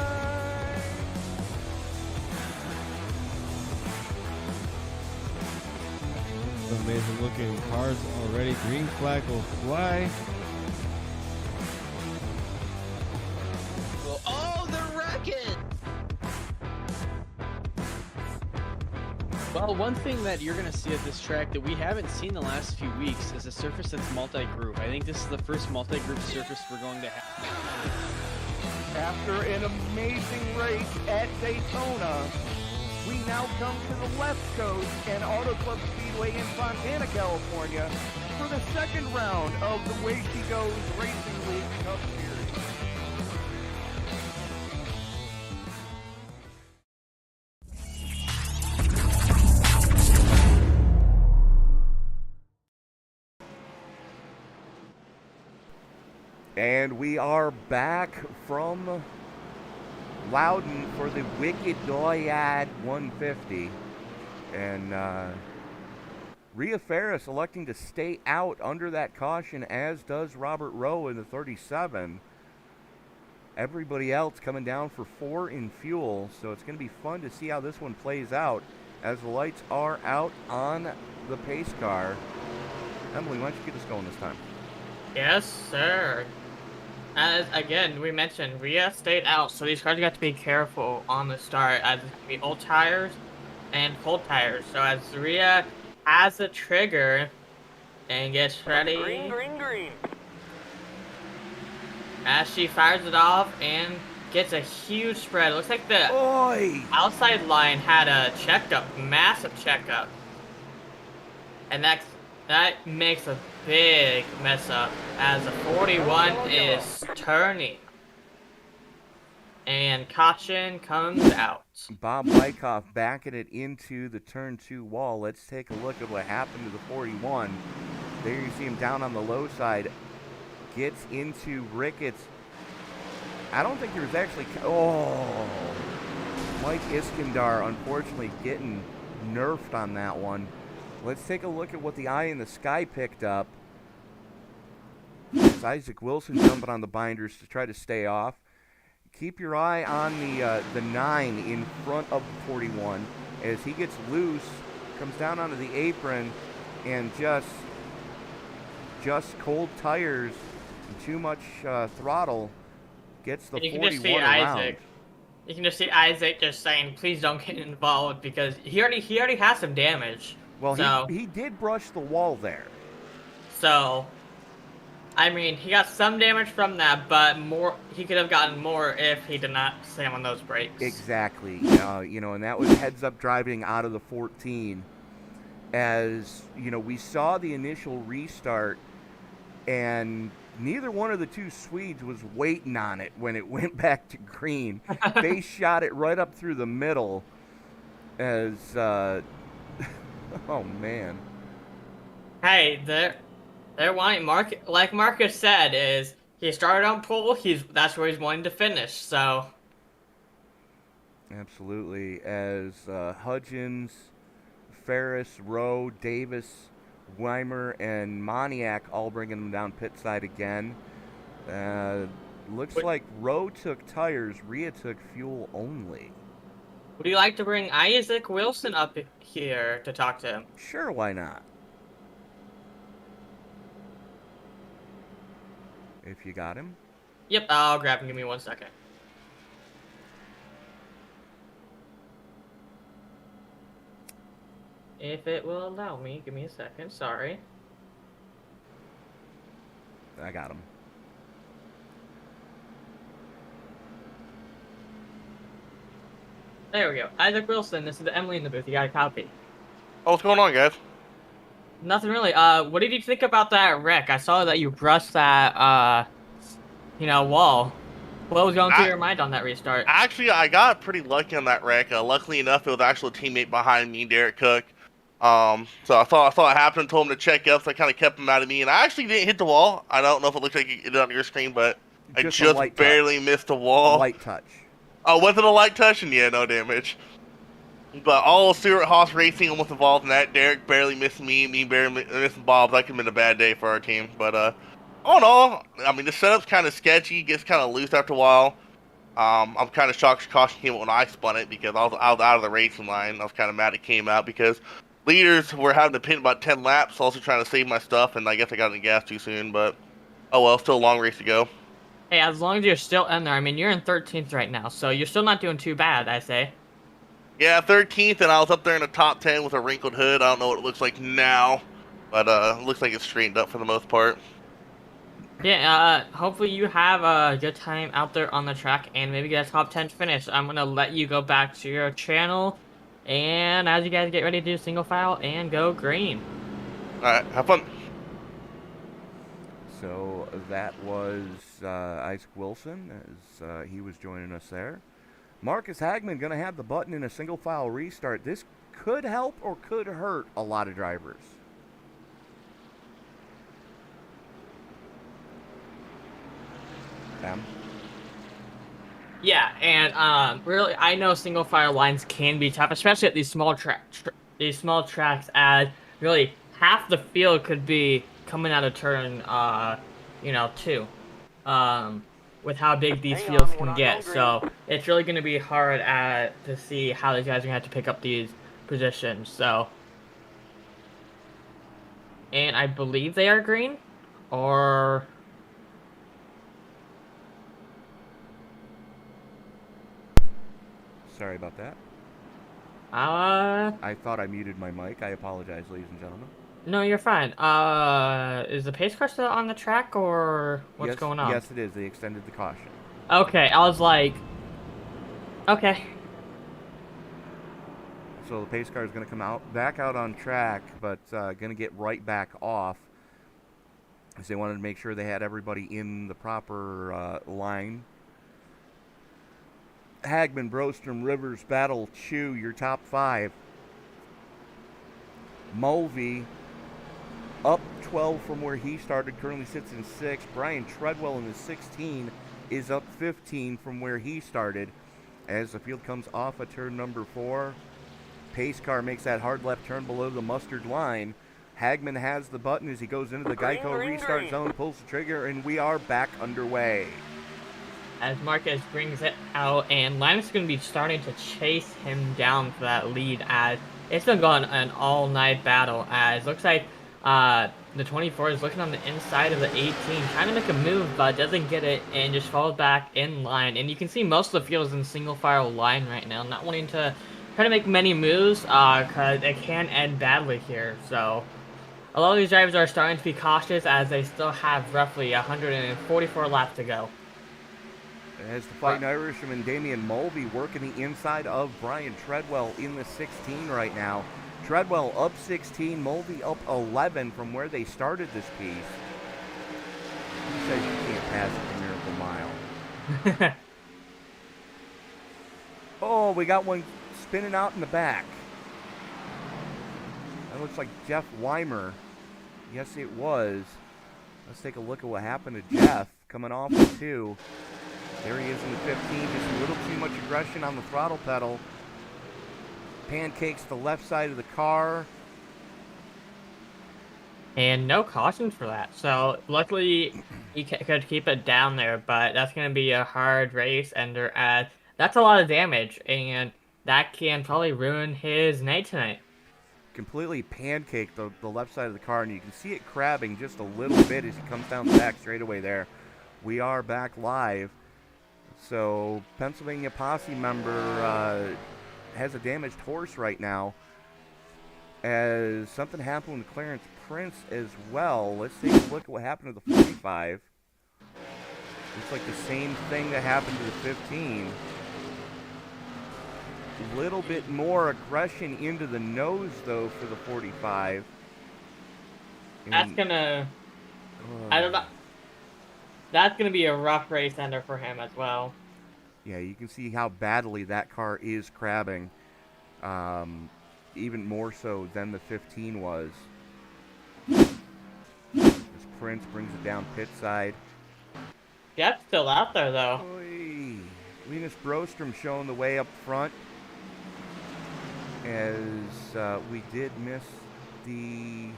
Amazing looking cars already. Green flag will fly. Oh, the rocket! Well, one thing that you're going to see at this track that we haven't seen the last few weeks is a surface that's multi-group. I think this is the first multi-group surface we're going to have. After an amazing race at Daytona, we now come to the West Coast and Auto Club Speedway in Fontana, California for the second round of the Way She Goes Racing League Cup Series. And we are back from Loudon for the Wicked Doyad 150. And Rhea Ferris electing to stay out under that caution, as does Robert Rowe in the 37. Everybody else coming down for 4 in fuel, so it's going to be fun to see how this one plays out as the lights are out on the pace car. Emily, why don't you get us going this time? Yes, sir. As again we mentioned, Rhea stayed out, so these cars got to be careful on the start, as it's gonna be old tires and cold tires. So as Rhea has the trigger and gets ready, Green, green, green. as she fires it off and gets a huge spread. It looks like the outside line had a checkup, massive checkup, and that makes a big mess up as the 41 is turning and caution comes out. Bob Wyckoff backing it into the turn 2 wall. Let's take a look at what happened to the 41. There you see him down on the low side. Gets into Ricketts. I don't think there was actually... Oh! Mike Iskandar, unfortunately, getting nerfed on that one. Let's take a look at what the Eye in the Sky picked up. It's Isaac Wilson jumping on the binders to try to stay off. Keep your eye on the 9 in front of the 41 as he gets loose, comes down onto the apron, and just cold tires and too much throttle gets the 41 around. You can just see Isaac just saying, "Please don't get involved," because he already has some damage. Well, so, he did brush the wall there. So, I mean, he got some damage from that, but he could have gotten more if he did not slam on those brakes. Exactly. And that was heads-up driving out of the 14. As, we saw the initial restart, and neither one of the two Swedes was waiting on it when it went back to green. They shot it right up through the middle as... oh, man. Hey, they're wanting like Marcus said, is he started on pole, that's where he's wanting to finish, so. Absolutely. As Hudgens, Ferris, Rowe, Davis, Weimer, and Moniak all bringing them down pit side again. Looks like Rowe took tires, Rhea took fuel only. Would you like to bring Isaac Wilson up here to talk to him? Sure, why not? If you got him. Yep, I'll grab him. Give me 1 second. If it will allow me, give me a second. Sorry. I got him. There we go. Isaac Wilson, this is Emily in the booth. You got a copy. Oh, what's going on, guys? Nothing really. What did you think about that wreck? I saw that you brushed that, wall. What was going through your mind on that restart? Actually, I got pretty lucky on that wreck. Luckily enough, it was actually a teammate behind me, Derek Cook. So I thought it happened, told him to check up, so I kind of kept him out of me. And I actually didn't hit the wall. I don't know if it looks like it did on your screen, but I just barely missed the wall. Light touch. Oh, was it a light touch? And yeah, no damage. But all of Stuart Haas Racing almost involved in that. Derek barely missed me barely missing Bob. That could have been a bad day for our team. But all in all, I mean, the setup's kind of sketchy. Gets kind of loose after a while. I'm kind of shocked caution came out when I spun it because I was out of the racing line. I was kind of mad it came out because leaders were having to pin about 10 laps. Also trying to save my stuff, and I guess I got in the gas too soon. But oh well, still a long race to go. Hey, as long as you're still in there, I mean, you're in 13th right now, so you're still not doing too bad, I say. Yeah, 13th, and I was up there in the top 10 with a wrinkled hood. I don't know what it looks like now, but it looks like it's straightened up for the most part. Yeah, hopefully you have a good time out there on the track and maybe get a top 10 finish. I'm going to let you go back to your channel, and as you guys get ready to do single file and go green. Alright, have fun. So that was Isaac Wilson as he was joining us there. Marcus Hagman going to have the button in a single file restart. This could help or could hurt a lot of drivers. them. Yeah, and really, I know single file lines can be tough, especially at these small tracks, as really half the field could be coming out of turn, 2, with how big these Hang fields on, we're can not get. going green. So it's really going to be hard to see how these guys are going to have to pick up these positions. So, and I believe they are green, or. Sorry about that. Uh, I thought I muted my mic. I apologize, ladies and gentlemen. no, you're fine. Is the pace car still on the track, or what's Yes, going on? yes, it is. They extended the caution. Okay, I was like, okay. So the pace car is going to come back out on track, but going to get right back off, because they wanted to make sure they had everybody in the proper line. Hagman, Brostrom, Rivers, Battle, Chu, your top 5. Mulvey, up 12 from where he started, currently sits in 6th. Brian Treadwell in the 16 is up 15 from where he started. As the field comes off of turn number 4, pace car makes that hard left turn below the mustard line. Hagman has the button as he goes into the Geico restart zone, pulls the trigger, and we are back underway. As Marquez brings it out, and Linus is going to be starting to chase him down for that lead, as it's been going an all-night battle, as looks like the 24 is looking on the inside of the 18, trying to make a move, but doesn't get it, and just falls back in line. And you can see most of the field is in single-file line right now, not wanting to try to make many moves, because it can end badly here. So a lot of these drivers are starting to be cautious, as they still have roughly 144 laps to go. As the Fighting Irishman Damian Mulvey working the inside of Brian Treadwell in the 16 right now. Treadwell up 16, Mulvey up 11 from where they started this piece. Who says you can't pass at the Miracle Mile? Oh, we got one spinning out in the back. That looks like Jeff Weimer. Yes, it was. Let's take a look at what happened to Jeff coming off the 2. There he is in the 15, just a little too much aggression on the throttle pedal. Pancakes the left side of the car. And no cautions for that. So luckily he could keep it down there, but that's going to be a hard race ender, as that's a lot of damage, and that can probably ruin his night tonight. Completely pancaked the left side of the car, and you can see it crabbing just a little bit as he comes down the back straightaway there. We are back live. So Pennsylvania Posse member has a damaged horse right now, as something happened with Clarence Prince as well. Let's take a look at what happened to the 45. Looks like the same thing that happened to the 15. A little bit more aggression into the nose, though, for the 45. That's gonna... I don't know. That's going to be a rough race ender for him as well. Yeah, you can see how badly that car is crabbing. Even more so than the 15 was. As Prince brings it down pit side. Jeff's still out there, though. Oy. Linus Brostrom showing the way up front. As we did miss the...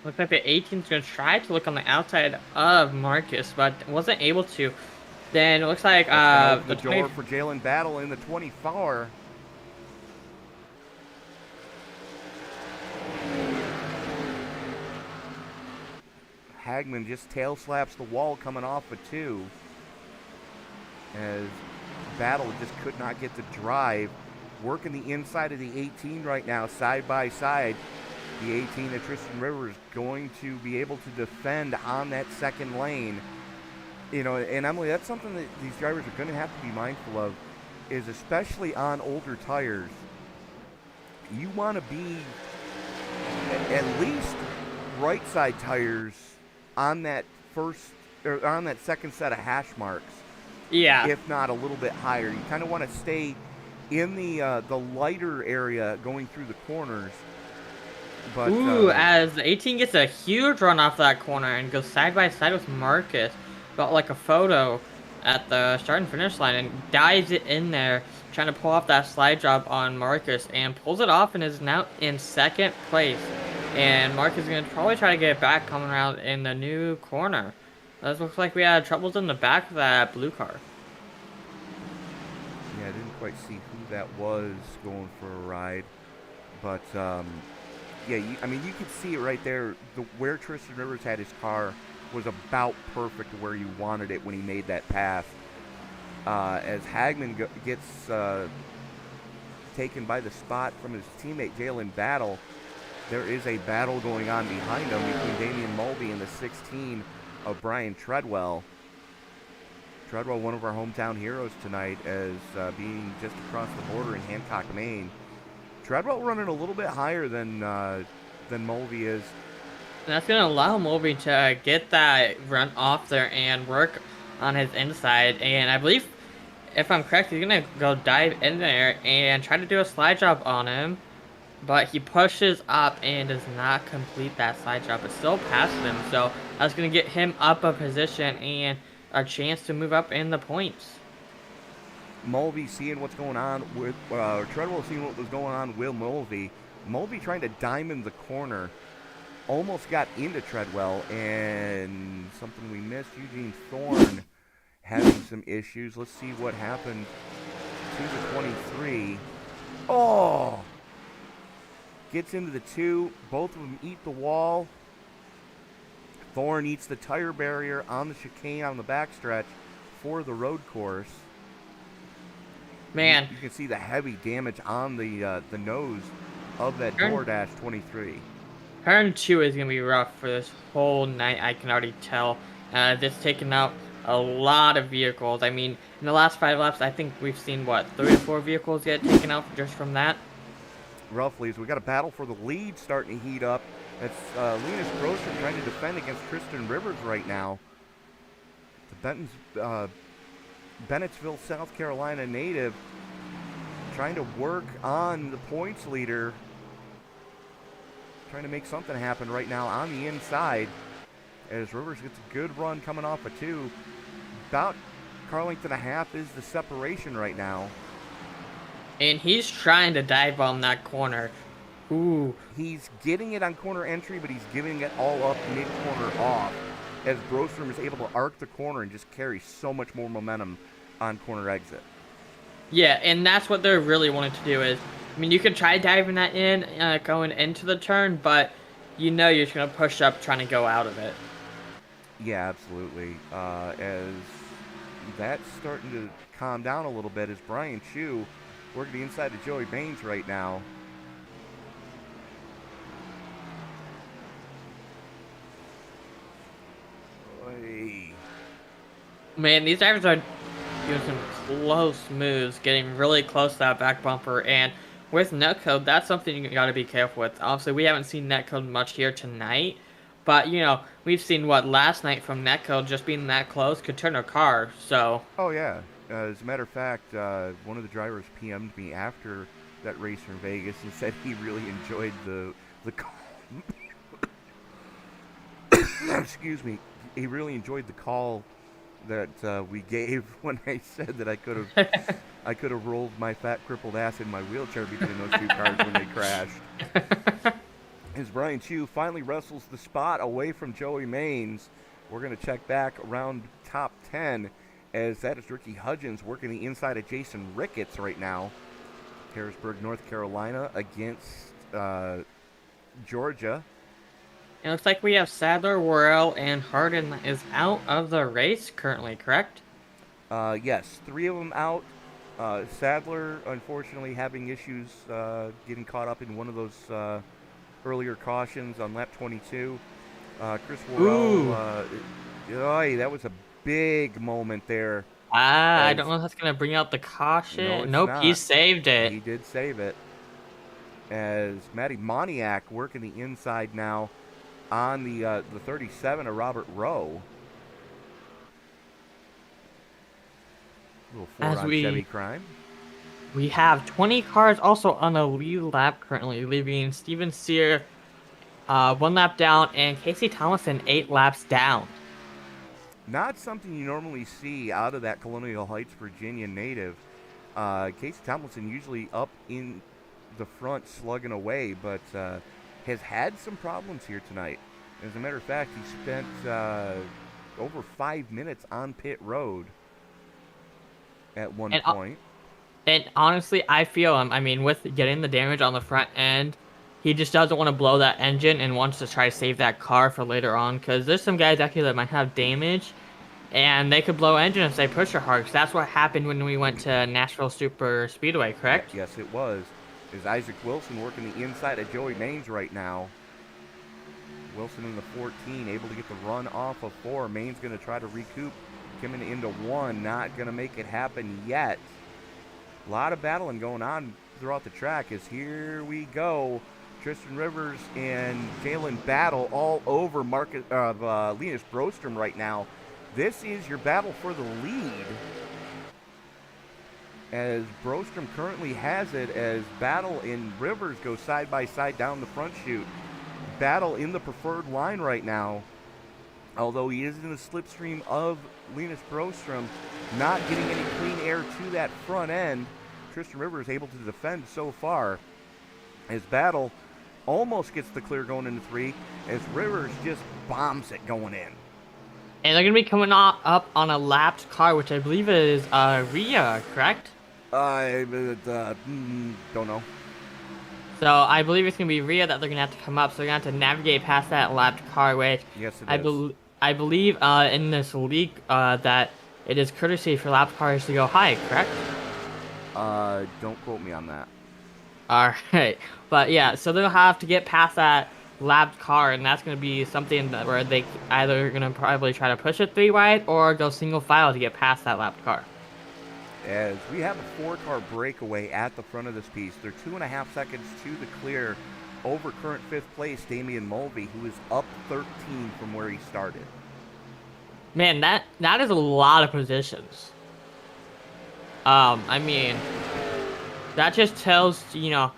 Looks like the 18's going to try to look on the outside of Marcus, but wasn't able to. Then it looks like the door for Jalen Battle in the 24. Hagman just tail slaps the wall coming off a 2. As Battle just could not get the drive. Working the inside of the 18 right now, side by side. The 18 of Tristan Rivers going to be able to defend on that second lane. You know, and Emily, that's something that these drivers are going to have to be mindful of, is especially on older tires. You want to be at least right side tires on that second set of hash marks. Yeah. If not a little bit higher. You kind of want to stay in the lighter area going through the corners. But Ooh, as the 18 gets a huge run off that corner and goes side by side with Marcus. Got like a photo at the start and finish line and dives it in there, trying to pull off that slide job on Marcus and pulls it off and is now in second place. And Marcus is going to probably try to get it back coming around in the new corner. It looks like we had troubles in the back of that blue car. yeah, I didn't quite see who that was going for a ride. But, yeah, I mean, you could see it right there. Where Tristan Rivers had his car was about perfect where you wanted it when he made that pass. As Hagman gets taken by the spot from his teammate Jalen Battle, there is a battle going on behind him between Damian Mulvey and the 16 of Brian Treadwell. Treadwell, one of our hometown heroes tonight, as being just across the border in Hancock, Maine. Treadwell running a little bit higher than Mulvey is. And that's going to allow Mulvey to get that run off there and work on his inside. And I believe, if I'm correct, he's going to go dive in there and try to do a slide job on him. But he pushes up and does not complete that slide job, but still passes him. So that's going to get him up a position and a chance to move up in the points. Mulvey seeing what's going on with Treadwell, seeing what was going on with Mulvey. Mulvey trying to diamond the corner, almost got into Treadwell, and something we missed. Eugene Thorne having some issues. Let's see what happened to the 23. Oh! Gets into the 2. Both of them eat the wall. Thorne eats the tire barrier on the chicane on the backstretch for the road course. Man. You can see the heavy damage on the nose of that DoorDash 23. Turn 2 is going to be rough for this whole night, I can already tell. This taking out a lot of vehicles. I mean, in the last 5 laps, I think we've seen, 3 or 4 vehicles get taken out just from that? Roughly, so we got a battle for the lead starting to heat up. That's Linus Grosser trying to defend against Tristan Rivers right now. The Bennettsville, South Carolina native trying to work on the points leader. Trying to make something happen right now on the inside. As Rivers gets a good run coming off a 2. About car length and a half is the separation right now. And he's trying to dive bomb that corner. Ooh. He's getting it on corner entry, but he's giving it all up mid-corner off, as Brostrom is able to arc the corner and just carry so much more momentum on corner exit. Yeah, and that's what they're really wanting to do is, I mean, you can try diving that in, going into the turn, but you know you're just going to push up trying to go out of it. Yeah, absolutely. As that's starting to calm down a little bit, as Brian Chu working the inside of Joey Baines right now. Oy. Man, these drivers are doing some close moves, getting really close to that back bumper, and with netcode, that's something you got to be careful with. Obviously, we haven't seen netcode much here tonight, but, you know, we've seen last night from netcode just being that close could turn a car, so. Oh, yeah. As a matter of fact, one of the drivers PM'd me after that race from Vegas and said he really enjoyed the call. Excuse me. He really enjoyed the call that we gave when I said that I could have rolled my fat crippled ass in my wheelchair between those 2 cars when they crashed. As Brian Chu finally wrestles the spot away from Joey Maines, we're going to check back around top 10. As that is Ricky Hudgens working the inside of Jason Ricketts right now. Harrisburg, North Carolina against Georgia. It looks like we have Sadler, Worrell, and Harden is out of the race currently, correct? Yes, 3 of them out. Sadler, unfortunately, having issues getting caught up in one of those earlier cautions on lap 22. Chris Worrell, that was a big moment there. I don't know if that's going to bring out the caution. Nope, he saved it. He did save it. As Matty Moniak working the inside now on the 37 of Robert Rowe. A little Ford on Chevy crime. We have 20 cars also on a lead lap currently, leaving Steven Sear 1 lap down, and Casey Thomason 8 laps down. Not something you normally see out of that Colonial Heights, Virginia native. Casey Tomlinson usually up in the front slugging away, but has had some problems here tonight. As a matter of fact, he spent over 5 minutes on pit road at one point. And honestly, I feel him. I mean, with getting the damage on the front end, he just doesn't want to blow that engine and wants to try to save that car for later on, because there's some guys actually that might have damage, and they could blow engine if they push it hard, because that's what happened when we went to Nashville Super Speedway, correct? Yes, it was. Is Isaac Wilson working the inside of Joey Maines right now. Wilson in the 14, able to get the run off of 4. Maines going to try to recoup, coming into 1, not going to make it happen yet. A lot of battling going on throughout the track as here we go. Tristan Rivers and Jalen Battle all over Linus Brostrom right now. This is your battle for the lead, as Brostrom currently has it, as Battle and Rivers go side by side down the front chute. Battle in the preferred line right now, although he is in the slipstream of Linus Brostrom, not getting any clean air to that front end. Tristan Rivers able to defend so far, as Battle almost gets the clear going into 3, as Rivers just bombs it going in. And they're going to be coming up on a lapped car, which I believe is Rhea, correct? Don't know. So I believe it's going to be Rhea that they're going to have to come up, so they're going to have to navigate past that lapped car, which yes, it is. I believe in this league that it is courtesy for lapped cars to go high, correct? Don't quote me on that. Alright, but yeah, so they'll have to get past that lapped car, and that's going to be something where they either going to probably try to push it 3 wide or go single file to get past that lapped car. As we have a 4-car breakaway at the front of this piece. They're 2.5 seconds to the clear over current 5th place Damian Mulvey, who is up 13 from where he started. Man, that is a lot of positions. I mean, that just tells, the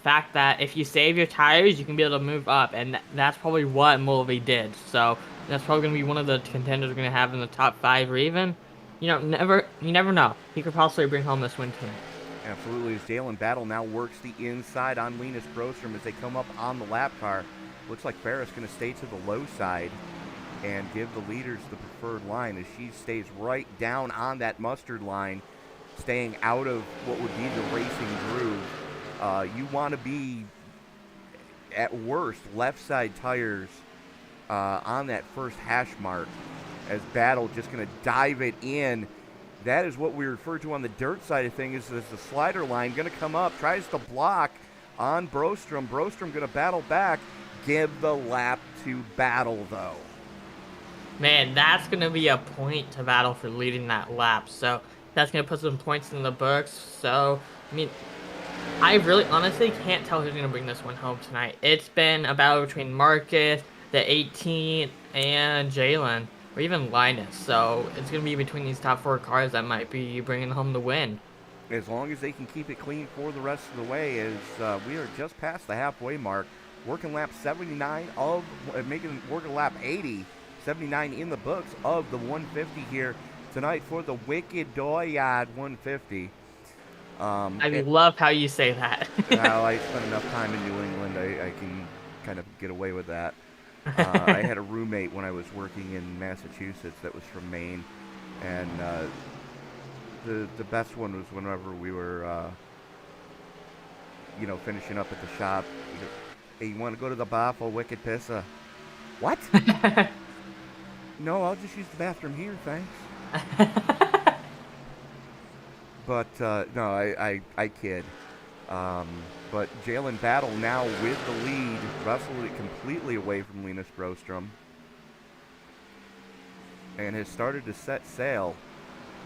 fact that if you save your tires, you can be able to move up, and that's probably what Mulvey did. So that's probably going to be one of the contenders we're going to have in the top 5 or even. You never know. He could possibly bring home this win tonight. Absolutely. As Jalen Battle now works the inside on Linus Brostrom as they come up on the lap car. Looks like Ferris going to stay to the low side and give the leaders the preferred line as she stays right down on that mustard line, staying out of what would be the racing groove. You want to be, at worst, left side tires on that first hash mark, as Battle just going to dive it in. That is what we refer to on the dirt side of things as the slider line. Going to come up, tries to block on Brostrom. Brostrom going to battle back, give the lap to Battle, though. Man, that's going to be a point to Battle for leading that lap. So that's going to put some points in the books. So, I mean, I really honestly can't tell who's going to bring this one home tonight. It's been a battle between Marcus, the 18, and Jalen, or even Linus. So it's going to be between these top 4 cars that might be bringing home the win. As long as they can keep it clean for the rest of the way, as we are just past the halfway mark. Working lap 79 of, working lap 80, 79 in the books of the 150 here tonight for the Wicked Doyad 150. I love how you say that. Well, I spent enough time in New England, I can kind of get away with that. I had a roommate when I was working in Massachusetts that was from Maine, and the best one was whenever we were, finishing up at the shop. Hey, you want to go to the bar for Wicked Pissa? What? No, I'll just use the bathroom here, thanks. But, no, I kid. But Jalen Battle now with the lead, wrestled it completely away from Linus Brostrom, and has started to set sail,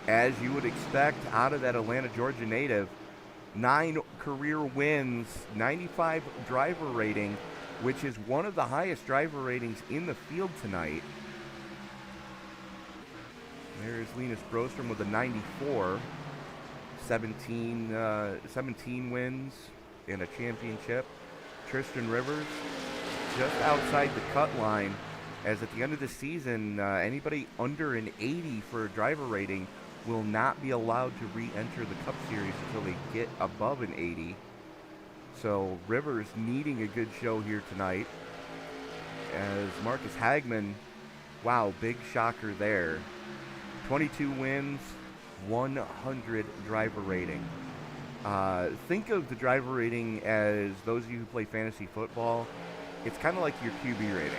as you would expect out of that Atlanta, Georgia native. 9 career wins, 95 driver rating, which is one of the highest driver ratings in the field tonight. There's Linus Brostrom with a 94. 17 wins in a championship. Tristan Rivers just outside the cut line, as at the end of the season, anybody under an 80 for a driver rating will not be allowed to re-enter the Cup Series until they get above an 80. So Rivers needing a good show here tonight. As Marcus Hagman, wow, big shocker there. 22 wins, 100 driver rating. Think of the driver rating as, those of you who play fantasy football, it's kind of like your QB rating.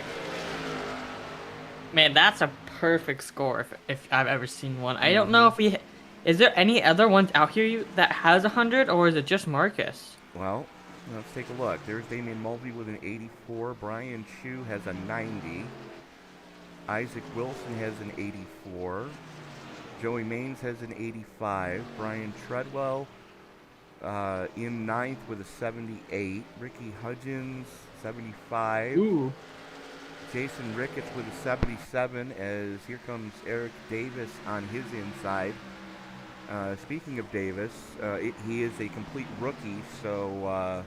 Man, that's a perfect score if I've ever seen one. I don't know if is there any other ones out here that has 100, or is it just Marcus? Well, let's take a look. There's Damian Mulvey with an 84. Brian Chu has a 90. Isaac Wilson has an 84. Joey Maines has an 85. Brian Treadwell in ninth with a 78. Ricky Hudgens, 75. Ooh. Jason Ricketts with a 77, as here comes Eric Davis on his inside. Speaking of Davis, he is a complete rookie, so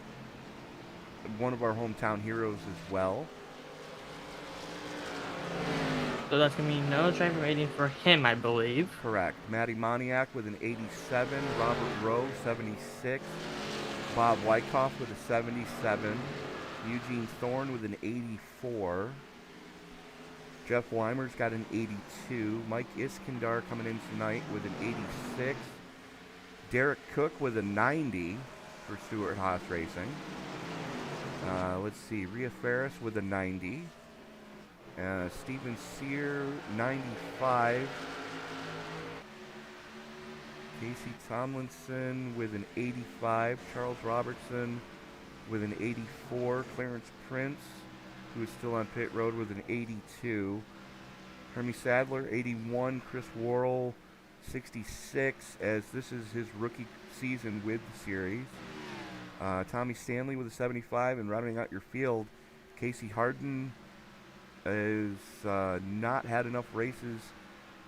one of our hometown heroes as well. So that's going to be no driver rating for him, I believe. Correct. Matty Moniak with an 87. Robert Rowe, 76. Bob Wyckoff with a 77. Eugene Thorne with an 84. Jeff Weimer's got an 82. Mike Iskandar coming in tonight with an 86. Derek Cook with a 90 for Stewart Haas Racing. Let's see, Rhea Ferris with a 90. Stephen Sear, 95. Casey Tomlinson with an 85. Charles Robertson with an 84. Clarence Prince, who is still on pit road, with an 82. Hermie Sadler, 81. Chris Worrell, 66, as this is his rookie season with the series. Tommy Stanley with a 75, and rounding out your field, Casey Harden has not had enough races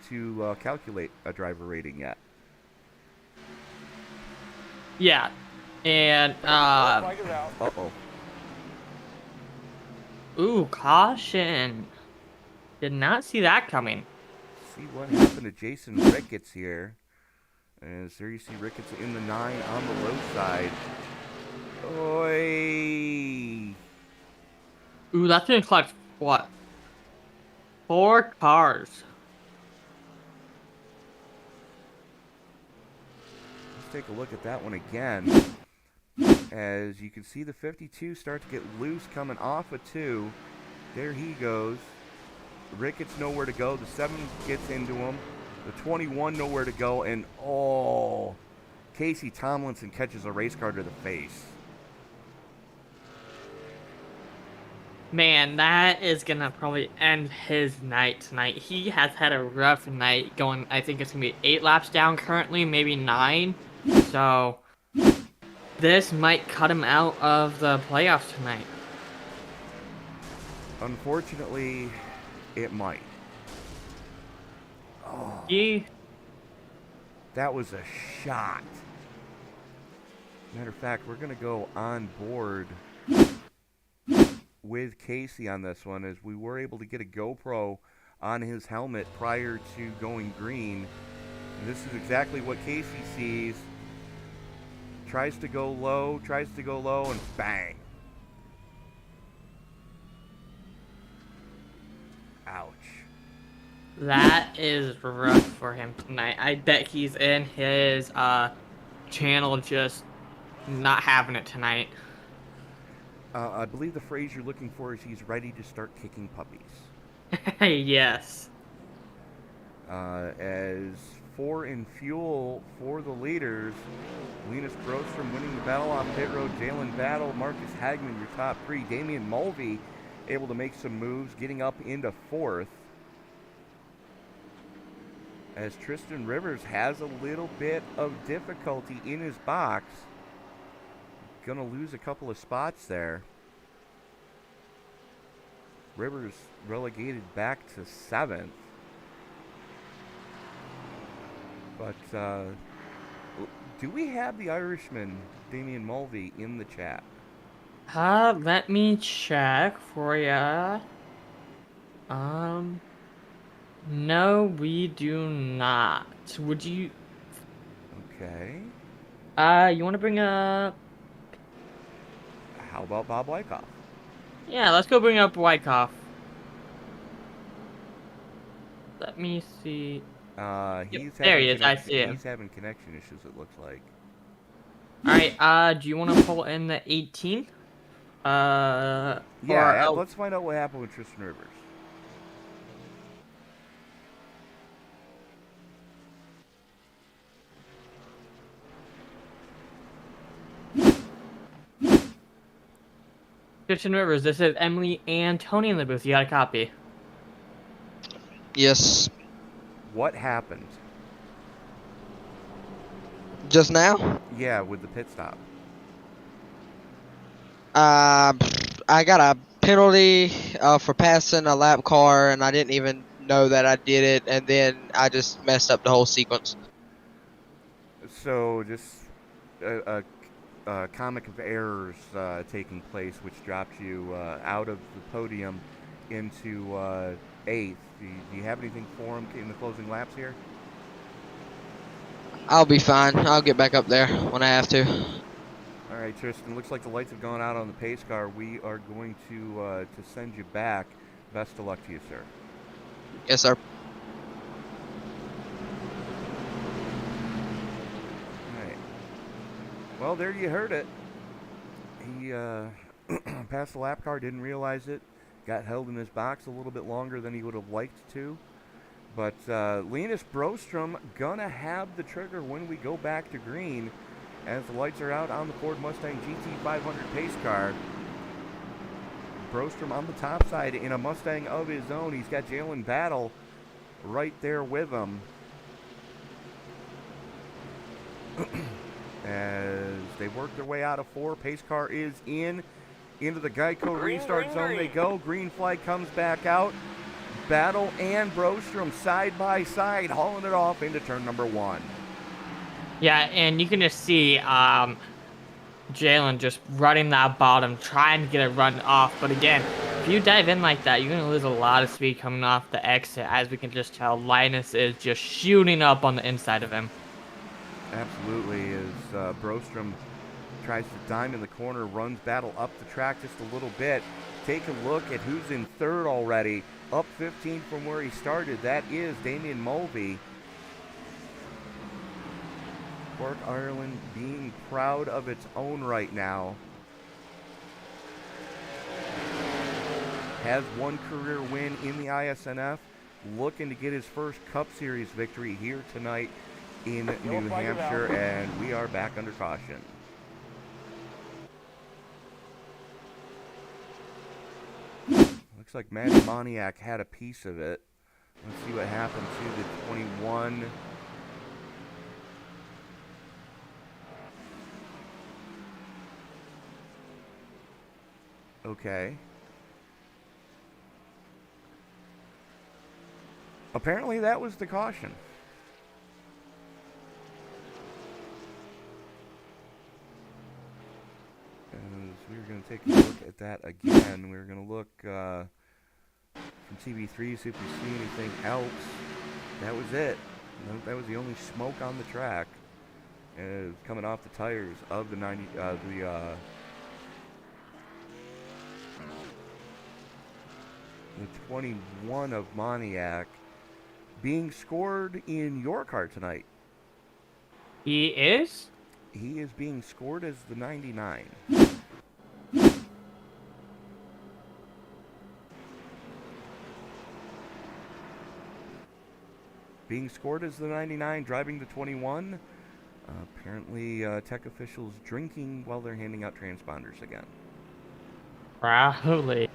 to calculate a driver rating yet. Yeah, and Uh-oh. Ooh, caution. Did not see that coming. See what happened to Jason Ricketts here. As there you see Ricketts in the 9 on the low side. Oi! Ooh, that's gonna collect what? 4 cars. Let's take a look at that one again. As you can see the 52 start to get loose coming off of 2. There he goes. Ricketts nowhere to go. The 7 gets into him. The 21 nowhere to go. And oh, Casey Tomlinson catches a race car to the face. Man, that is gonna probably end his night tonight. He has had a rough night going, I think it's gonna be 8 laps down currently, maybe 9. So, this might cut him out of the playoffs tonight. Unfortunately, it might. Oh, that was a shot. Matter of fact, we're going to go on board with Casey on this one, as we were able to get a GoPro on his helmet prior to going green. And this is exactly what Casey sees. Tries to go low, and bang. Ouch. That is rough for him tonight. I bet he's in his channel just not having it tonight. I believe the phrase you're looking for is he's ready to start kicking puppies. Yes. As 4 in fuel for the leaders, Linus Grostrom winning the battle off pit road, Jalen Battle, Marcus Hagman, your top 3. Damian Mulvey able to make some moves, getting up into 4th. As Tristan Rivers has a little bit of difficulty in his box. Gonna lose a couple of spots there. Rivers relegated back to 7th. But do we have the Irishman, Damian Mulvey, in the chat? Let me check for ya. No, we do not. Would you? Okay. You want to bring up? How about Bob Wyckoff? Yeah, let's go bring up Wyckoff. Let me see. He's there having he is. I see him. He's having connection issues, it looks like. All right. Do you want to pull in the 18th? Yeah, let's find out what happened with Tristan Rivers. Tristan Rivers. This is Emily and Tony in the booth. You got a copy? Yes. What happened? Just now? Yeah, with the pit stop. I got a penalty for passing a lap car, and I didn't even know that I did it, and then I just messed up the whole sequence. So just a comic of errors taking place, which dropped you out of the podium into 8th. Do you have anything for him in the closing laps here? I'll be fine. I'll get back up there when I have to. All right, Tristan. Looks like the lights have gone out on the pace car. We are going to send you back. Best of luck to you, sir. Yes, sir. All right. Well, there you heard it. He passed the lap car, didn't realize it, got held in his box a little bit longer than he would have liked to. But Linus Brostrom gonna have the trigger when we go back to green as the lights are out on the Ford Mustang GT500 pace car. Brostrom on the top side in a Mustang of his own. He's got Jalen Battle right there with him. As they work their way out of 4, pace car is into the Geico restart zone. They go. Green flag comes back out. Battle and Brostrom side by side, hauling it off into turn number 1. Yeah, and you can just see Jalen just running that bottom, trying to get it run off. But again, if you dive in like that, you're going to lose a lot of speed coming off the exit. As we can just tell, Linus is just shooting up on the inside of him. Absolutely, as Brostrom tries to dime in the corner, runs Battle up the track just a little bit. Take a look at who's in 3rd already. Up 15 from where he started. That is Damian Mulvey. Cork, Ireland being proud of its own right now. Has one career win in the ISNF. Looking to get his first Cup Series victory here tonight in New Hampshire. And we are back under caution. Looks like Matty Moniak had a piece of it. Let's see what happened to the 21. Okay. Apparently that was the caution. As we're going to take a look at that again. We're going to look from TV3, see if we see anything else. That was it. That was the only smoke on the track. Coming off the tires of the 21 of Moniak being scored in your car tonight. He is? He is being scored as the 99. Being scored as the 99, driving the 21. Apparently, tech officials drinking while they're handing out transponders again. Probably.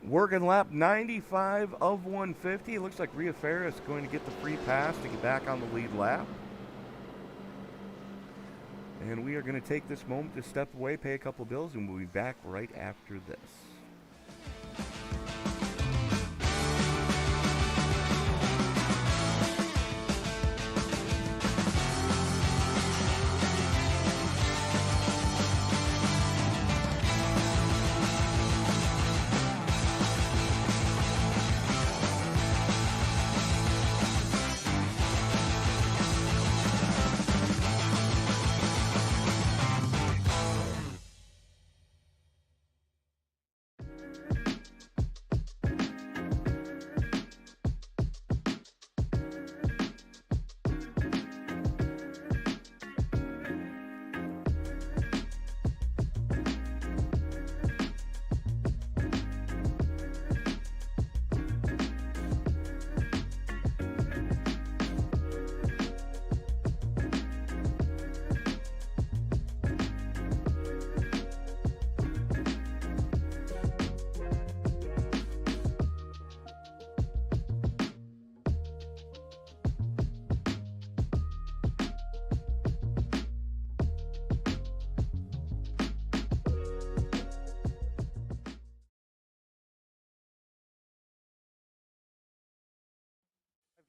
Working lap 95 of 150. It looks like Ria Ferris is going to get the free pass to get back on the lead lap. And we are going to take this moment to step away, pay a couple bills, and we'll be back right after this.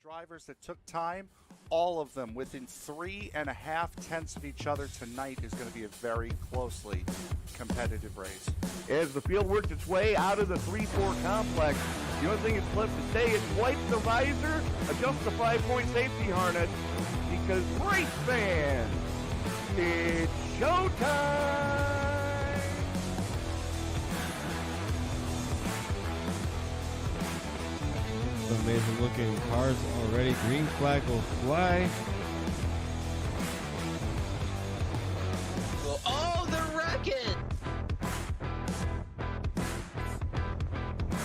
Drivers that took time, all of them within 3.5 tenths of each other tonight is going to be a very closely competitive race. As the field works its way out of the 3-4 complex, the only thing that's left to say is wipe the visor, adjust the 5-point safety harness, because race fans, it's showtime! Amazing looking cars already. Green flag will fly. Oh, they're wrecking!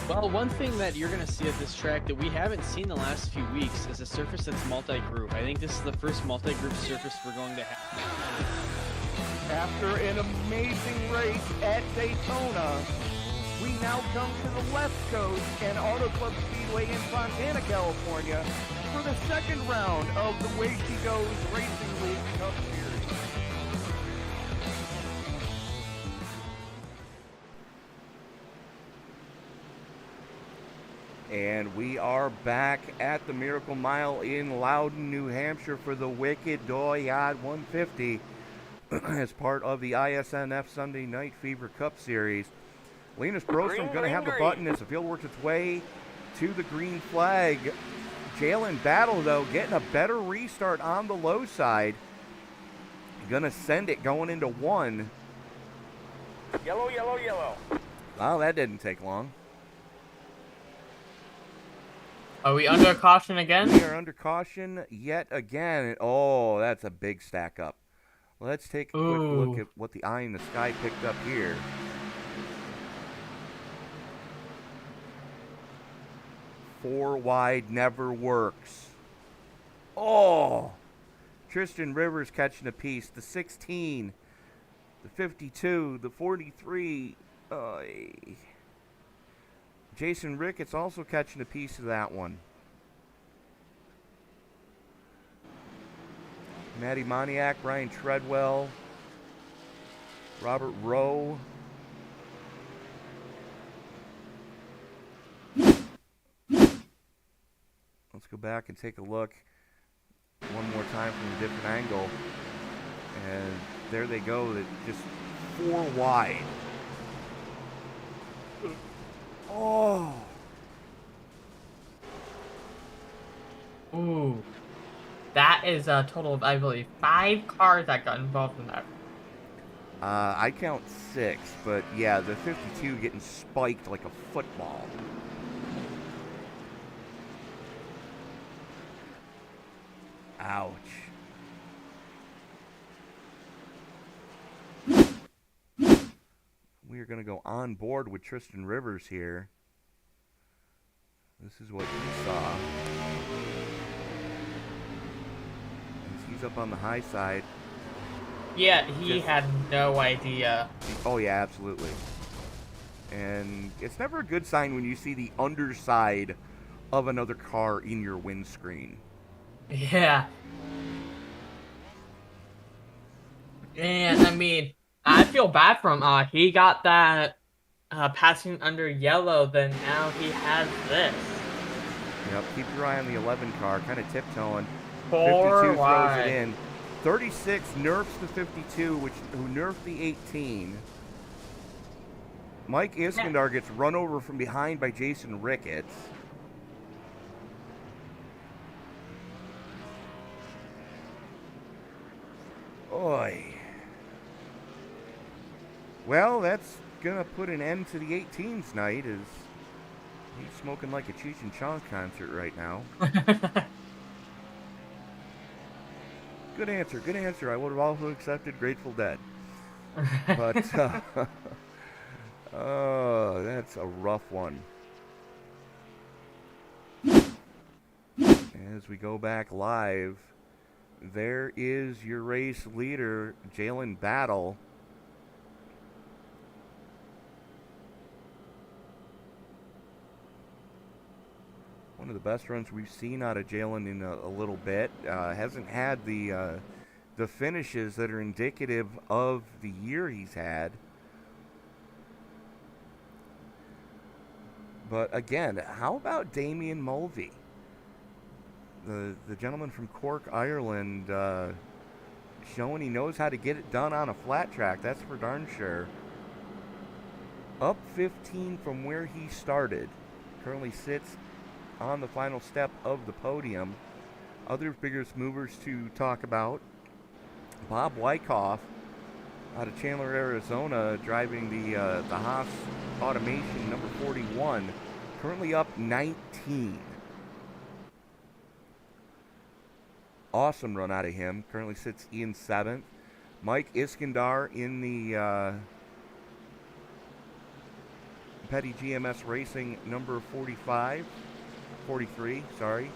Well, one thing that you're going to see at this track that we haven't seen the last few weeks is a surface that's multi-group. I think this is the first multi-group surface we're going to have. After an amazing race at Daytona, we now come to the West Coast and Auto Club Speedway in Fontana, California for the second round of the Way She Goes Racing League Cup Series. And we are back at the Miracle Mile in Loudon, New Hampshire for the Wicked Doyard 150 as part of the iSNF Sunday Night Fever Cup Series. Linus Brostrom going to have the button as the field works its way to the green flag. Jalen Battle, though, getting a better restart on the low side. Going to send it going into 1. Yellow, yellow, yellow. Well, that didn't take long. Are we under caution again? We are under caution yet again. Oh, that's a big stack up. Let's take a quick look at what the eye in the sky picked up here. 4 wide never works. Oh! Tristan Rivers catching a piece. The 16, the 52, the 43. Jason Ricketts also catching a piece of that one. Matty Moniak, Brian Treadwell, Robert Rowe. Let's go back and take a look one more time from a different angle. And there they go, just 4 wide. Oh. Ooh. That is a total of, I believe, 5 cars that got involved in that. I count 6, but yeah, the 52 getting spiked like a football. Ouch. We are going to go on board with Tristan Rivers here. This is what you saw. He's up on the high side. Yeah, he had no idea. Oh, yeah, absolutely. And it's never a good sign when you see the underside of another car in your windscreen. Yeah. And, I mean, I feel bad for him. He got that passing under yellow, then now he has this. Yep, keep your eye on the 11 car, kind of tiptoeing. 4 52 wide. throws it in. 36 nerfs the 52, who nerfed the 18. Mike Iskandar gets run over from behind by Jason Ricketts. Oy. Well, that's going to put an end to the 18's night, as he's smoking like a Cheech and Chong concert right now. Good answer, good answer. I would have also accepted Grateful Dead. But, oh, that's a rough one. As we go back live, there is your race leader, Jalen Battle. One of the best runs we've seen out of Jalen in a little bit. Hasn't had the finishes that are indicative of the year he's had. But again, how about Damian Mulvey? the gentleman from Cork, Ireland, showing he knows how to get it done on a flat track. That's for darn sure. Up 15 from where he started. Currently sits on the final step of the podium. Other biggest movers to talk about. Bob Wyckoff out of Chandler, Arizona, driving the Haas Automation number 41. Currently up 19. Awesome run out of him. Currently sits in 7th. Mike Iskandar in the Petty GMS Racing number 43, sorry.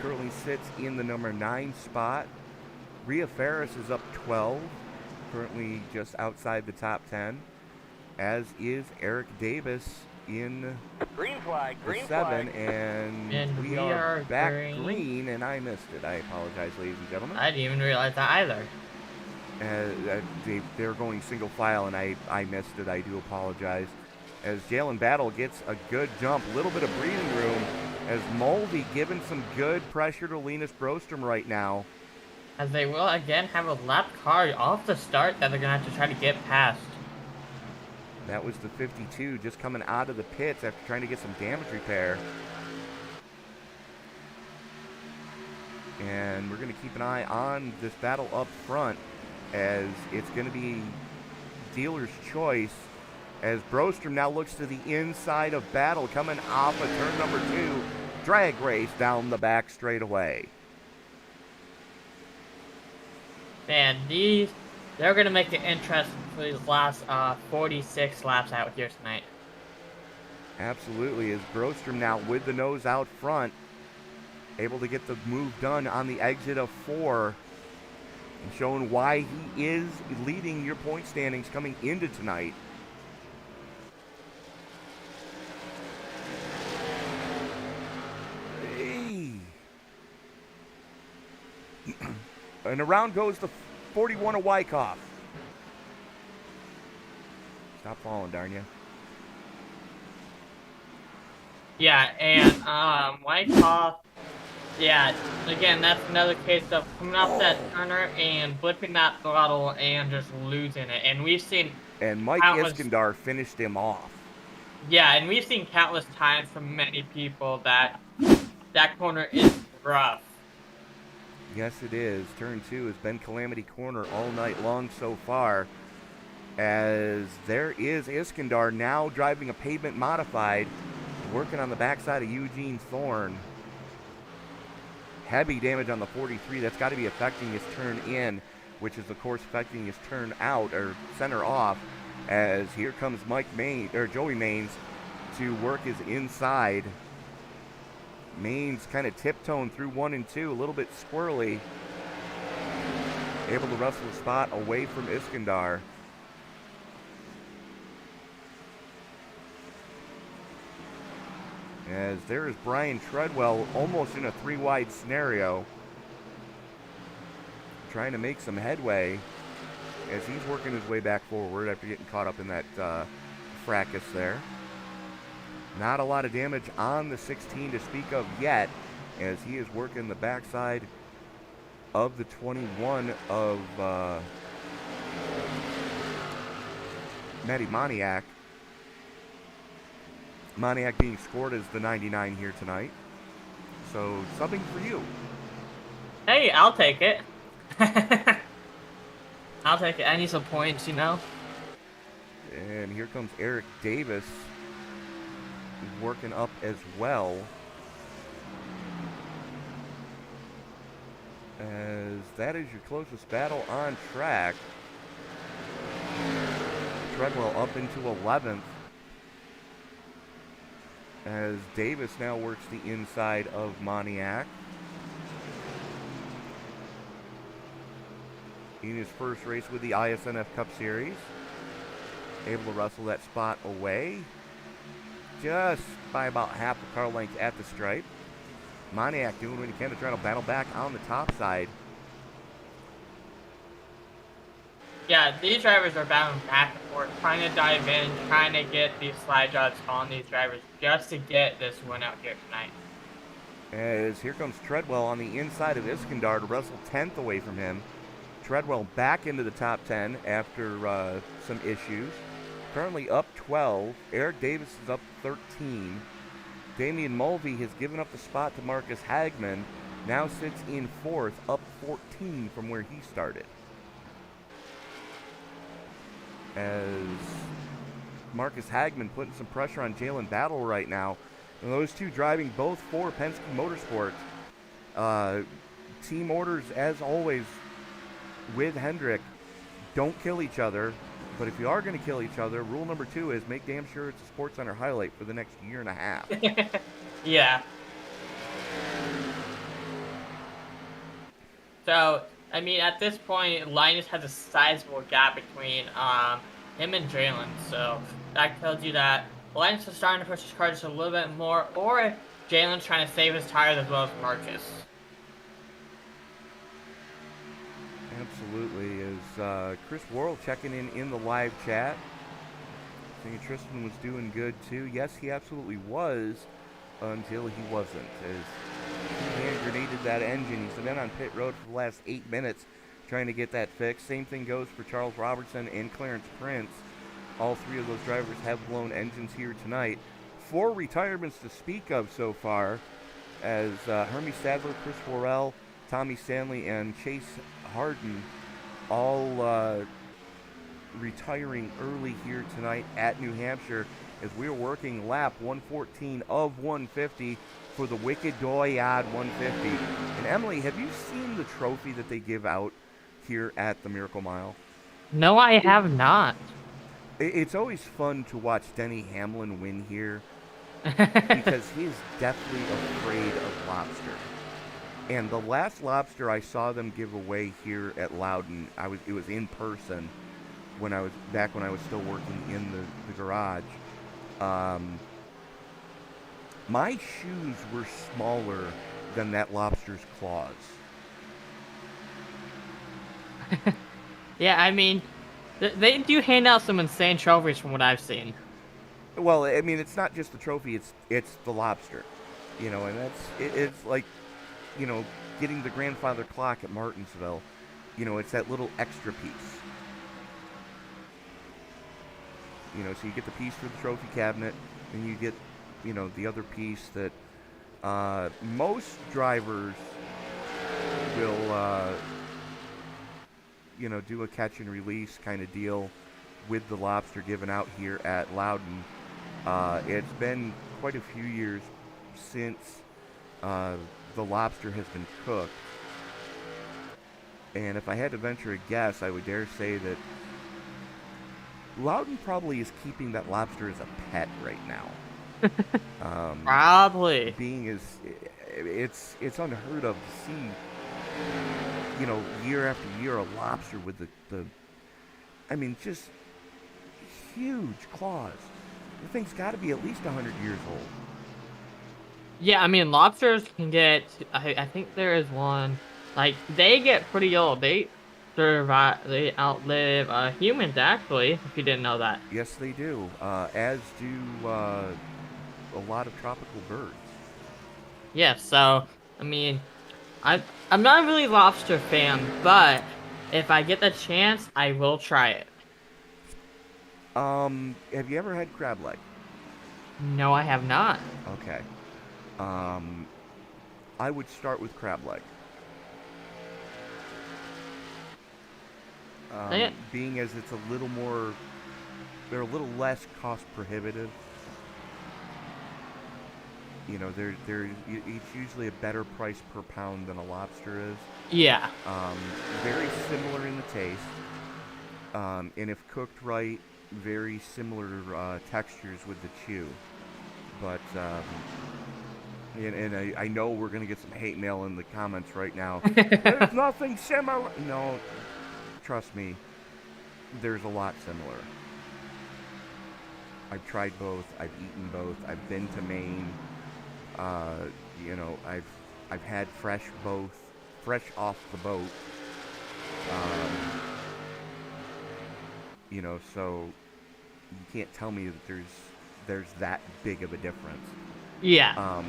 Currently sits in the number 9 spot. Rhea Ferris is up 12, currently just outside the top 10, as is Eric Davis in Green flag, the green 7, flag. and we are back green, and I missed it. I apologize, ladies and gentlemen. I didn't even realize that either. They were going single file, and I missed it. I do apologize. As Jalen Battle gets a good jump, a little bit of breathing room, as Mulvey giving some good pressure to Linus Brostrom right now. As they will again have a lap car off the start that they're going to have to try to get past. That was the 52 just coming out of the pits after trying to get some damage repair. And we're going to keep an eye on this battle up front, as it's going to be dealer's choice, as Brostrom now looks to the inside of Battle, coming off of turn number 2, drag race down the back straightaway. Man, they're going to make it interesting for these last 46 laps out here tonight. Absolutely, as Brostrom now with the nose out front, able to get the move done on the exit of 4, and showing why he is leading your point standings coming into tonight. And around goes the 41 of Wyckoff. Stop falling, darn you. Yeah, and Wyckoff, yeah, again, that's another case of coming off that turner and flipping that throttle and just losing it. And we've seen... And Mike Iskandar finished him off. Yeah, and we've seen countless times from many people that that corner is rough. Yes, it is. Turn 2 has been Calamity Corner all night long so far, as there is Iskandar now driving a pavement modified, working on the backside of Eugene Thorne. Heavy damage on the 43. That's got to be affecting his turn in, which is, of course, affecting his turn out, or center off, as here comes Joey Maines to work his inside. Maines kind of tiptoeing through 1 and 2, a little bit squirrely. Able to wrestle a spot away from Iskandar. As there is Brian Treadwell almost in a 3-wide scenario, trying to make some headway as he's working his way back forward after getting caught up in that fracas there. Not a lot of damage on the 16 to speak of yet, as he is working the backside of the 21 of Matty Moniak. Moniak being scored as the 99 here tonight. So, something for you. Hey, I'll take it. I'll take it. I need some points, you know? And here comes Eric Davis, working up as well, as that is your closest battle on track. Treadwell up into 11th, as Davis now works the inside of Moniak. In his first race with the iSNF Cup Series, able to wrestle that spot away just by about half a car length at the stripe. Moniak doing what he can to try to battle back on the top side. Yeah, these drivers are battling back and forth, trying to dive in, trying to get these slide jots on these drivers just to get this win out here tonight. As here comes Treadwell on the inside of Iskandar to wrestle 10th away from him. Treadwell back into the top 10 after some issues. Currently up 12. Eric Davis is up 13. Damian Mulvey has given up the spot to Marcus Hagman. Now sits in 4th, up 14 from where he started. As Marcus Hagman putting some pressure on Jalen Battle right now. And those two driving both for Penske Motorsports. Team orders, as always, with Hendrick, don't kill each other. But if you are going to kill each other, rule number 2 is make damn sure it's a SportsCenter highlight for the next year and a half. Yeah. So, I mean, at this point, Linus has a sizable gap between him and Jalen. So that tells you that Linus is starting to push his car just a little bit more, or Jalen's trying to save his tires as well as Marcus. Absolutely. Is Chris Worrell checking in the live chat. I think Tristan was doing good too. Yes, he absolutely was until he wasn't. As he hand grenaded that engine. He's been on pit road for the last 8 minutes trying to get that fixed. Same thing goes for Charles Robertson and Clarence Prince. All 3 of those drivers have blown engines here tonight. 4 retirements to speak of so far, as Hermie Sadler, Chris Worrell, Tommy Stanley, and Chase Harden all retiring early here tonight at New Hampshire, as we're working lap 114 of 150 for the Wicked Doyad 150. And Emily, have you seen the trophy that they give out here at the Miracle Mile? No, I have not. It's always fun to watch Denny Hamlin win here because he is deathly afraid of lobster. And the last lobster I saw them give away here at Loudon, it was in person when I was still working in the garage. My shoes were smaller than that lobster's claws. Yeah, I mean, they do hand out some insane trophies from what I've seen. Well, I mean, it's not just the trophy; it's the lobster, and it's like, getting the grandfather clock at Martinsville. It's that little extra piece. So you get the piece for the trophy cabinet, and you get, the other piece that most drivers will, do a catch and release kind of deal with the lobster given out here at Loudon. It's been quite a few years since the lobster has been cooked. And if I had to venture a guess, I would dare say that Loudon probably is keeping that lobster as a pet right now. Probably. It's unheard of to see, year after year a lobster with just huge claws. The thing's got to be at least 100 years old. Yeah, I mean, lobsters can get, I think there is one, like, they get pretty old. They outlive humans, actually, if you didn't know that. Yes, they do, as do a lot of tropical birds. Yeah, so, I mean, I'm not a really lobster fan, but if I get the chance, I will try it. Have you ever had crab leg? No, I have not. Okay. I would start with crab leg. Being as it's a little more, they're a little less cost prohibitive. It's usually a better price per pound than a lobster is. Yeah. Very similar in the taste. And if cooked right, very similar textures with the chew. But, and I know we're going to get some hate mail in the comments right now. There's nothing similar. No, trust me, there's a lot similar. I've tried both. I've eaten both. I've been to Maine. I've had fresh off the boat. So you can't tell me that there's that big of a difference. Yeah.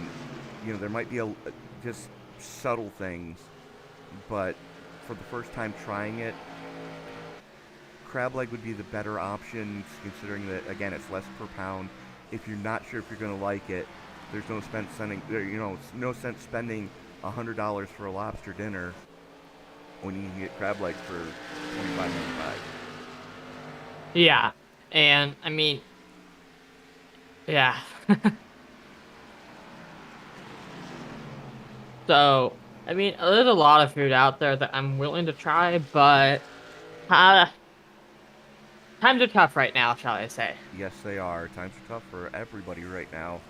There might be just subtle things, but for the first time trying it, crab leg would be the better option, considering that, again, it's less per pound. If you're not sure if you're going to like it, there's no sense spending $100 for a lobster dinner when you can get crab legs for $25.95. Yeah. And, I mean, yeah. So, I mean, there's a lot of food out there that I'm willing to try, but times are tough right now, shall I say. Yes, they are. Times are tough for everybody right now.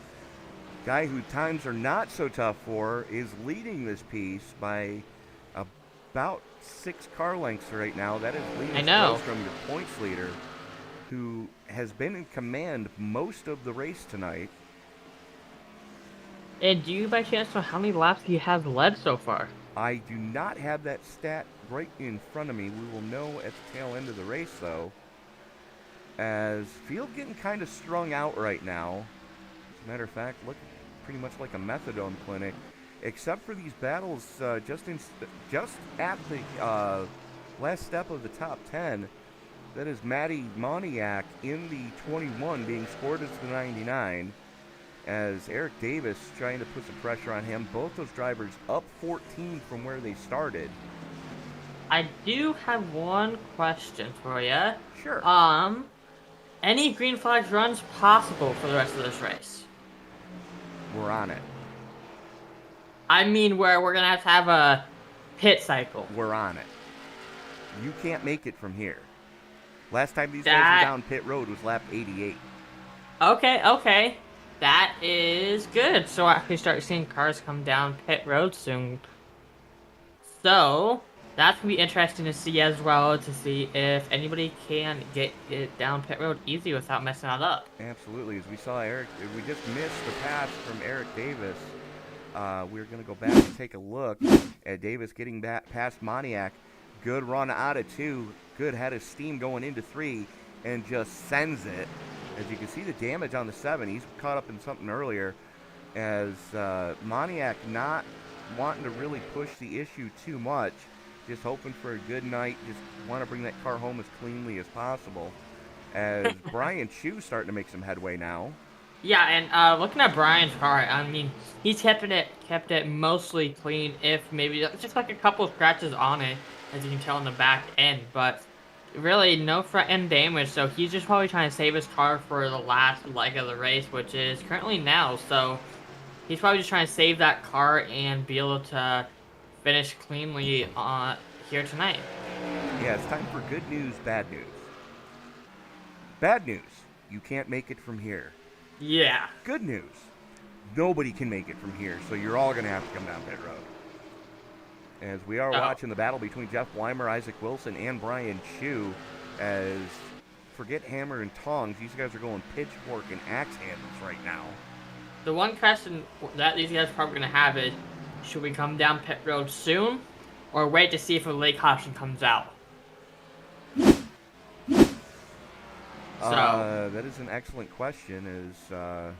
Guy who times are not so tough for is leading this piece by about 6 car lengths right now. That is Linus Broström, your points leader, who has been in command most of the race tonight. And do you by chance know how many laps he has led so far? I do not have that stat right in front of me. We will know at the tail end of the race, though, as field getting kind of strung out right now. As a matter of fact, looking pretty much like a methadone clinic, except for these battles just at the last step of the top 10. That is Matty Moniak in the 21 being scored as the 99. As Eric Davis trying to put some pressure on him. Both those drivers up 14 from where they started. I do have one question for you. Sure. Any green flags runs possible for the rest of this race? We're on it. I mean, where we're going to have a pit cycle. We're on it. You can't make it from here. Last time these guys were down pit road was lap 88. Okay. That is good. So I can start seeing cars come down pit road soon. So that's going to be interesting to see as well, to see if anybody can get it down pit road easy without messing it up. Absolutely. As we saw we just missed the pass from Eric Davis. We're going to go back and take a look at Davis getting back past Moniak. Good run out of 2. Good head of steam going into 3 and just sends it. As you can see the damage on the 7, he's caught up in something earlier, as Moniak not wanting to really push the issue too much, just hoping for a good night, just want to bring that car home as cleanly as possible. As Brian Chu's starting to make some headway now. Yeah, and looking at Brian's car, I mean, he's kept it mostly clean, if maybe just like a couple of scratches on it, as you can tell in the back end, but really no front end damage, so he's just probably trying to save his car for the last leg of the race, which is currently now, so he's probably just trying to save that car and be able to finish cleanly here tonight. Yeah, it's time for good news, bad news. Bad news, you can't make it from here. Yeah. Good news, nobody can make it from here, so you're all going to have to come down pit road. As we are watching the battle between Jeff Weimer, Isaac Wilson, and Brian Chu, as forget hammer and tongs, these guys are going pitchfork and axe handles right now. The one question that these guys are probably going to have is, should we come down pit road soon, or wait to see if a lake option comes out? That is an excellent question. I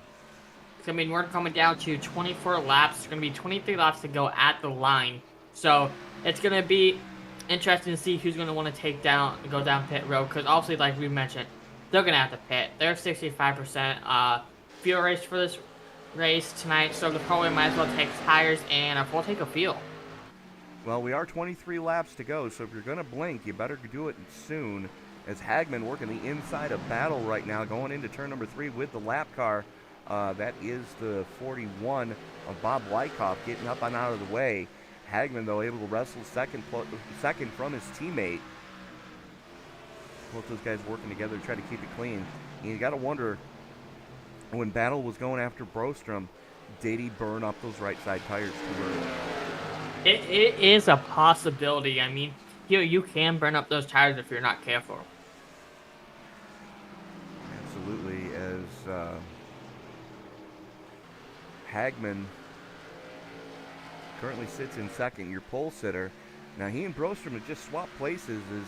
mean, we're coming down to 24 laps. It's going to be 23 laps to go at the line. So it's going to be interesting to see who's going to want to go down pit road. Because obviously, like we mentioned, they're going to have to pit. They're 65% fuel race for this race tonight. So they probably might as well take tires and we'll take a fuel. Well, we are 23 laps to go. So if you're going to blink, you better do it soon. As Hagman working the inside of battle right now, going into turn number 3 with the lap car. That is the 41 of Bob Wyckoff getting up and out of the way. Hagman, though, able to wrestle second from his teammate. Both those guys working together to try to keep it clean. And you got to wonder, when Battle was going after Broström, did he burn up those right side tires too early? It is a possibility. I mean, you can burn up those tires if you're not careful. Absolutely, as Hagman currently sits in second, your pole sitter. Now, he and Broström have just swapped places. As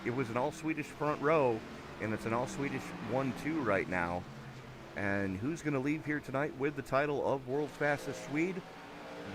it was an all-Swedish front row. and it's an all-Swedish 1-2 right now. And who's going to leave here tonight with the title of World's Fastest Swede?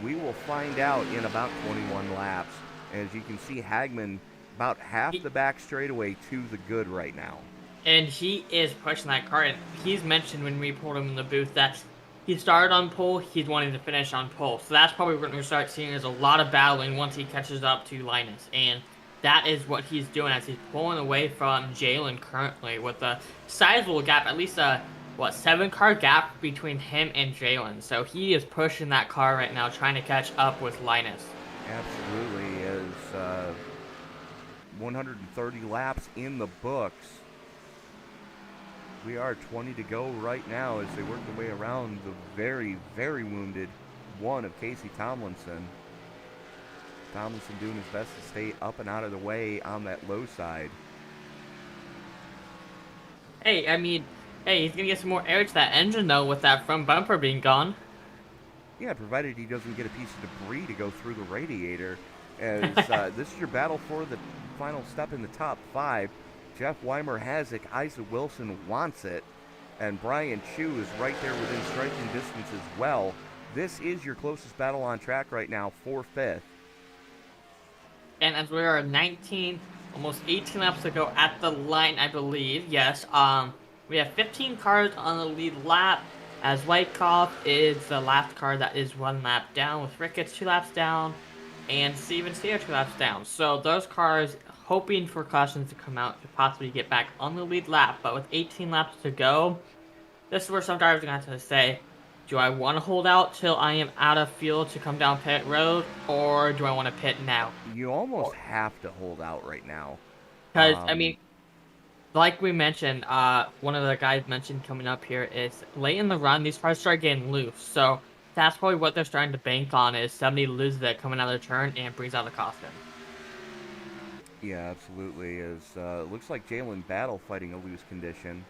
We will find out in about 21 laps. As you can see, Hagman about half the back straightaway to the good right now. And he is pushing that car. And he's mentioned when we pulled him in the booth that he started on pole, he's wanting to finish on pole. So that's probably what we're going to start seeing is a lot of battling once he catches up to Linus. And that is what he's doing as he's pulling away from Jalen currently with a sizable gap, at least a 7-car gap between him and Jalen. So he is pushing that car right now, trying to catch up with Linus. Absolutely, as 130 laps in the books. We are 20 to go right now as they work their way around the very, very wounded one of Casey Tomlinson. Tomlinson doing his best to stay up and out of the way on that low side. Hey, I mean, he's going to get some more air to that engine, though, with that front bumper being gone. Yeah, provided he doesn't get a piece of debris to go through the radiator. As this is your battle for the final step in the top 5. Jeff Weimer has it. Isaac Wilson wants it. And Brian Chu is right there within striking distance as well. This is your closest battle on track right now for 5th. And as we are 19, almost 18 laps to go at the line, I believe. Yes. We have 15 cars on the lead lap, as Wyckoff is the last car that is 1 lap down, with Ricketts 2 laps down, and Steven Steer 2 laps down. So those cars, hoping for cautions to come out, could possibly get back on the lead lap. But with 18 laps to go, this is where some drivers are going to have to say, do I want to hold out till I am out of fuel to come down pit road, or do I want to pit now? You almost have to hold out right now. Because, I mean, like we mentioned, one of the guys mentioned coming up here is late in the run, these cars start getting loose. So that's probably what they're starting to bank on, is somebody loses it coming out of the turn and brings out a caution. Yeah, absolutely. As looks like Jalen Battle fighting a loose condition,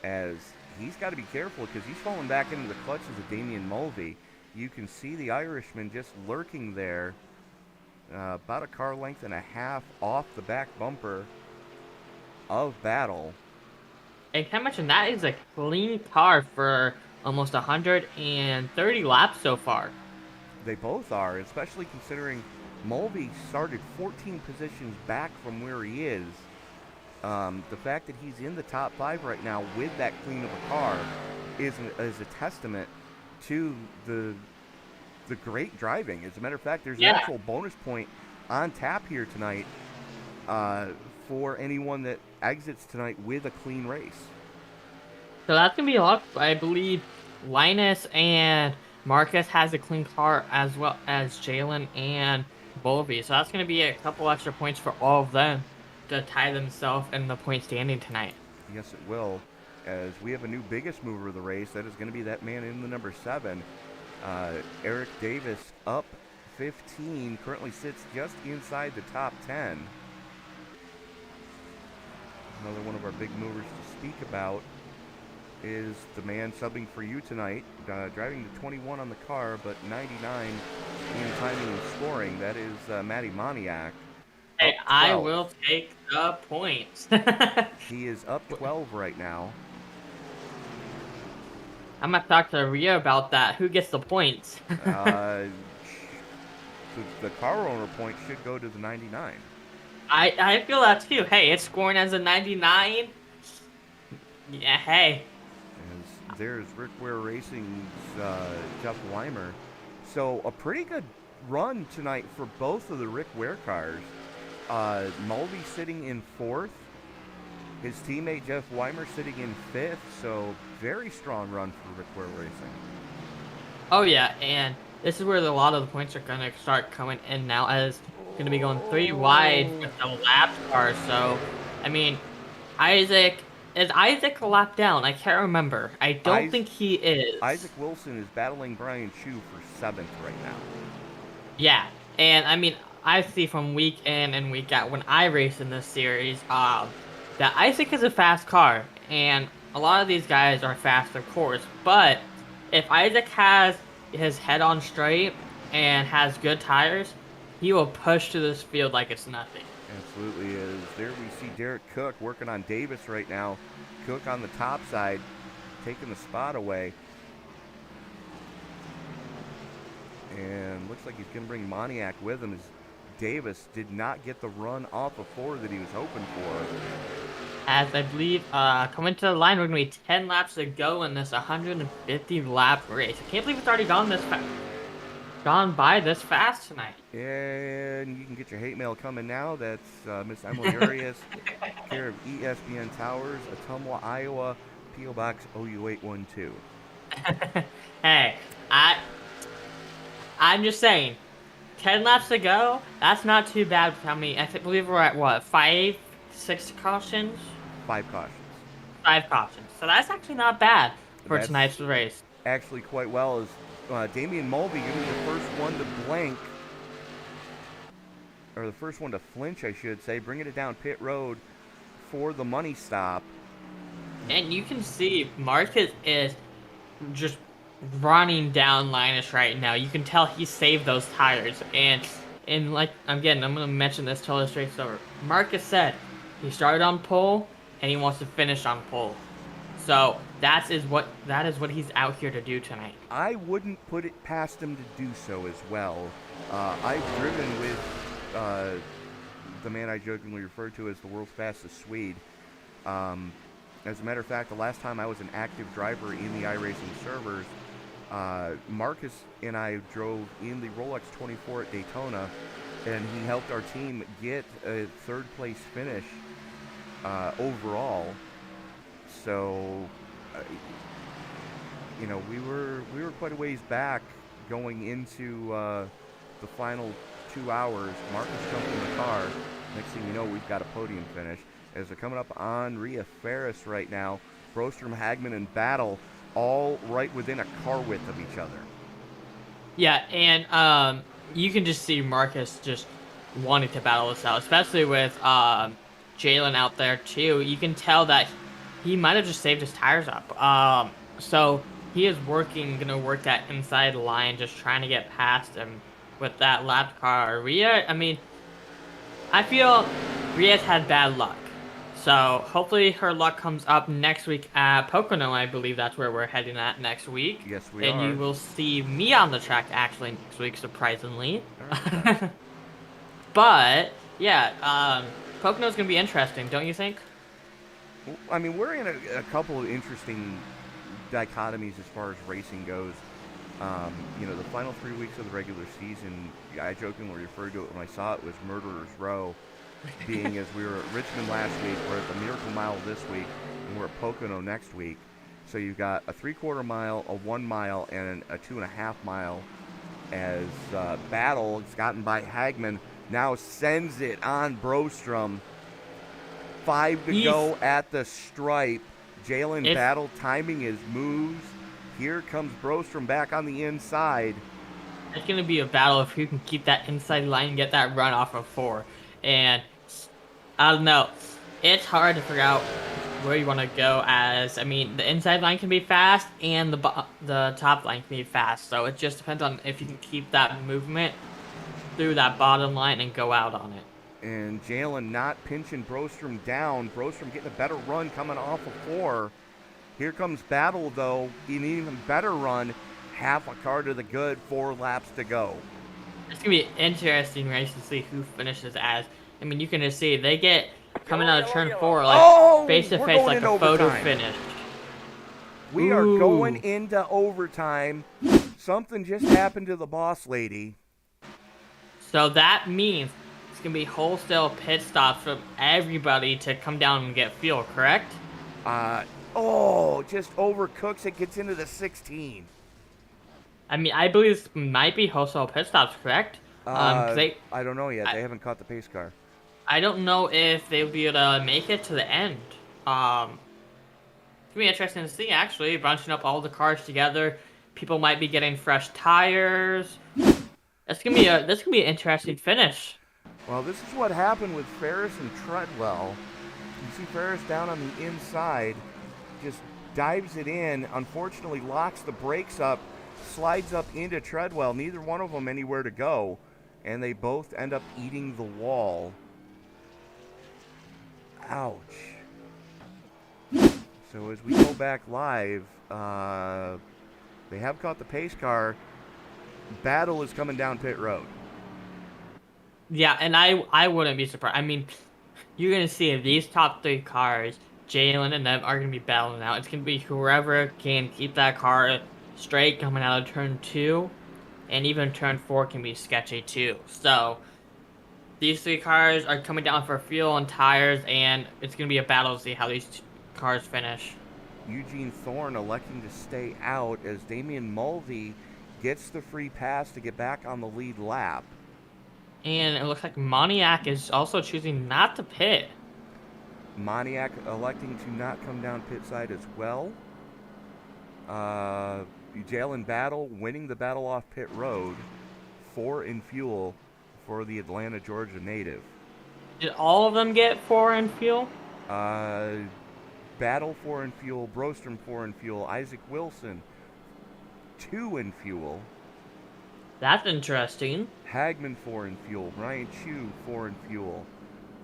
as he's got to be careful because he's falling back into the clutches of Damian Mulvey. You can see the Irishman just lurking there, about a car length and a half off the back bumper of Battle. And can I mention, that is a clean car for almost 130 laps so far. They both are, especially considering Mulvey started 14 positions back from where he is. The fact that he's in the top 5 right now with that clean of a car is a testament to the great driving. As a matter of fact, there's an actual bonus point on tap here tonight for anyone that exits tonight with a clean race. So that's going to be a lot. I believe Linus and Marcus has a clean car, as well as Jalen and Mulvey. So that's going to be a couple extra points for all of them to tie themselves in the point standing tonight. Yes, it will. As we have a new biggest mover of the race, that is going to be that man in the number 7. Eric Davis up 15, currently sits just inside the top 10. Another one of our big movers to speak about is the man subbing for you tonight, driving the 21 on the car, but 99 in timing and scoring. That is Matty Moniak. Hey, I will take the points. He is up 12 right now. I'm going to talk to Rhea about that. Who gets the points? The car owner point should go to the 99. I feel that too. Hey, it's scoring as a 99. Yeah, hey. As there's Rick Ware Racing's Jeff Weimer. So a pretty good run tonight for both of the Rick Ware cars. Mulvey sitting in 4th. His teammate Jeff Weimer sitting in 5th. So very strong run for Rick Ware Racing. Oh yeah, and this is where a lot of the points are going to start coming in now, as going to be going 3 wide with the lap car. So, I mean, is Isaac a lap down? I can't remember. I don't think he is. Isaac Wilson is battling Brian Chu for 7th right now. Yeah, and I mean, I see from week in and week out when I race in this series, that Isaac is a fast car, and a lot of these guys are fast, of course, but if Isaac has his head on straight and has good tires, he will push to this field like it's nothing. Absolutely is. There we see Derek Cook working on Davis right now. Cook on the top side, taking the spot away. And looks like he's going to bring Moniak with him as Davis did not get the run off of 4 that he was hoping for. As I believe, coming to the line, we're going to be 10 laps to go in this 150 lap race. I can't believe it's already gone by this fast tonight. And you can get your hate mail coming now. That's Miss Emily Arias, care of ESBN Towers, Ottumwa, Iowa, P.O. Box OU812. Hey, I'm just saying, 10 laps to go, that's not too bad for how many, believe we're at what, 6 cautions? 5 cautions. 5 cautions. So that's actually not bad for That's tonight's race. actually quite well, as Damian Mulvey gonna be the first one to blank, or the first one to flinch, I should say, bringing it down pit road for the money stop. And you can see Marcus is just running down Linus right now. You can tell he saved those tires. And like, again, I'm going to mention this till this race is over. Marcus said he started on pole and he wants to finish on pole. So that is what he's out here to do tonight. I wouldn't put it past him to do so as well. I've driven with the man I jokingly refer to as the world's fastest Swede. As a matter of fact, the last time I was an active driver in the iRacing servers, Marcus and I drove in the Rolex 24 at Daytona, and he helped our team get a 3rd place finish overall. So, you know, we were quite a ways back going into the final 2 hours. Marcus jumped in the car. Next thing you know, we've got a podium finish. As they're coming up on Rhea Ferris right now, Brostrom, Hagman, and Battle all right within a car width of each other. Yeah, and you can just see Marcus just wanting to battle this out, especially with Jalen out there too. You can tell that he might have just saved his tires up. So he is gonna work that inside line, just trying to get past him with that lap car. Rhea, I mean, I feel Rhea's had bad luck. So hopefully her luck comes up next week at Pocono. I believe that's where we're heading at next week. Yes, we and are. You will see me on the track actually next week, surprisingly. Right. But yeah, Pocono's gonna be interesting, don't you think? I mean, we're in a couple of interesting dichotomies as far as racing goes. You know, the final 3 weeks of the regular season, I jokingly referred to it when I saw it was Murderer's Row, being as we were at Richmond last week, we're at the Miracle Mile this week, and we're at Pocono next week. So you've got a 3/4 mile, a 1 mile, and a 2.5 mile as Battle has gotten by Hagman, now sends it on Brostrom. 5 to go at the stripe. Jalen Battle timing his moves. Here comes Brostrom back on the inside. It's going to be a battle if you can keep that inside line and get that run off of 4. And I don't know. It's hard to figure out where you want to go, as I mean, the inside line can be fast and the top line can be fast. So it just depends on if you can keep that movement through that bottom line and go out on it. And Jalen not pinching Brostrom down. Brostrom getting a better run coming off of 4. Here comes Battle, though, an even better run. Half a car to the good, 4 laps to go. It's going to be an interesting race to see who finishes as. I mean, you can just see they get coming out of turn 4, like face to face, like a photo finish. We are going into overtime. Something just happened to the boss lady. So that means it's going to be wholesale pit stops from everybody to come down and get fuel, correct? Just overcooks it, gets into the 16. I mean, I believe this might be wholesale pit stops, correct? I don't know yet. They haven't caught the pace car. I don't know if they'll be able to make it to the end. It's going to be interesting to see, actually, bunching up all the cars together. People might be getting fresh tires. This gonna be an interesting finish. Well, this is what happened with Ferris and Treadwell. You see Ferris down on the inside, just dives it in, unfortunately locks the brakes up, slides up into Treadwell, neither one of them anywhere to go, and they both end up eating the wall. Ouch. So as we go back live, they have caught the pace car. Battle is coming down pit road. Yeah, and I wouldn't be surprised. I mean, you're going to see if these top 3 cars, Jalen and them, are going to be battling out. It's going to be whoever can keep that car straight coming out of turn 2, and even turn 4 can be sketchy too. So these 3 cars are coming down for fuel and tires, and it's going to be a battle to see how these cars finish. Eugene Thorne electing to stay out as Damian Mulvey gets the free pass to get back on the lead lap. And it looks like Moniak is also choosing not to pit. Moniak electing to not come down pit side as well. Jalen Battle winning the battle off pit road. 4 in fuel for the Atlanta, Georgia native. Did all of them get 4 in fuel? Battle 4 in fuel, Brostrom 4 in fuel, Isaac Wilson 2 in fuel. That's interesting. Hagman 4 in fuel, Brian Chu 4 in fuel.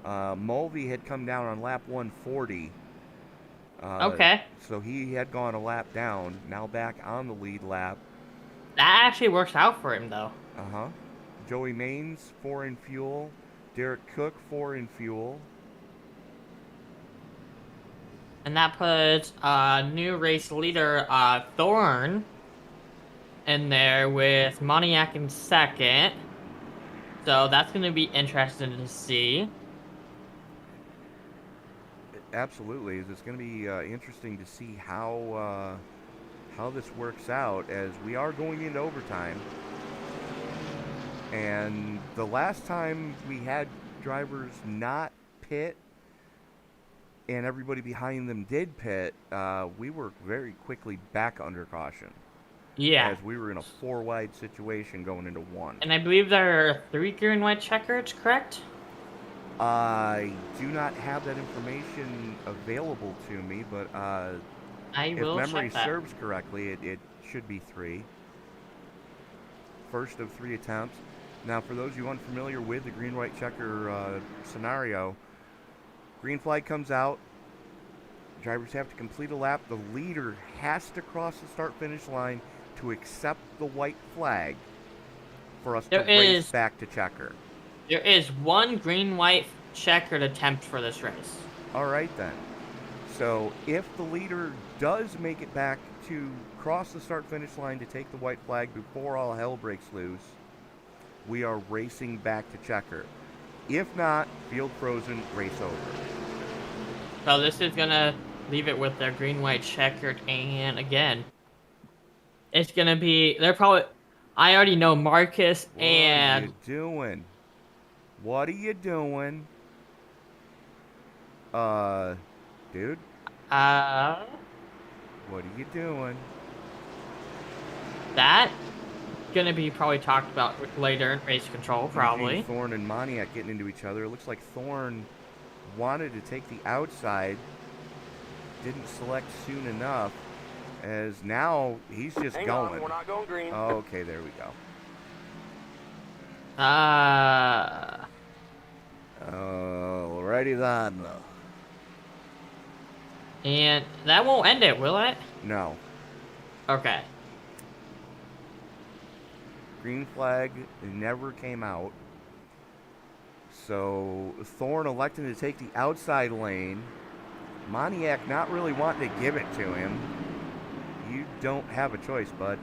Mulvey had come down on lap 140. Okay. So he had gone a lap down, now back on the lead lap. That actually works out for him, though. Uh-huh. Joey Maines 4 in fuel, Derek Cook 4 in fuel. And that puts new race leader Thorne in there with Moniak in second. So that's going to be interesting to see. Absolutely. It's going to be interesting to see how this works out, as we are going into overtime. And the last time we had drivers not pit and everybody behind them did pit, we were very quickly back under caution. Yeah. As we were in a 4-wide situation going into 1. And I believe there are 3 green white checkers, correct? I do not have that information available to me, but I will if memory check that. serves correctly, it should be 3. First of 3 attempts. Now, for those of you unfamiliar with the green-white checker scenario, green flag comes out. Drivers have to complete a lap. The leader has to cross the start-finish line to accept the white flag for us to race back to checker. There is 1 green-white checkered attempt for this race. All right, then. So if the leader does make it back to cross the start-finish line to take the white flag before all hell breaks loose, we are racing back to checker. If not, field frozen, race over. So this is going to leave it with their green-white checkered, and again, it's going to be, they're probably, I already know Marcus and... What are you doing? What are you doing? Dude? What are you doing? That going to be probably talked about later in race control, probably. Eugene Thorne and Moniak getting into each other. It looks like Thorne wanted to take the outside. Didn't select soon enough. As now, he's just Hang going. on, we're not going green. Oh, okay, there we go. Alrighty then. And that won't end it, will it? No. Okay. Green flag never came out. So Thorne electing to take the outside lane. Moniak not really wanting to give it to him. You don't have a choice, bud.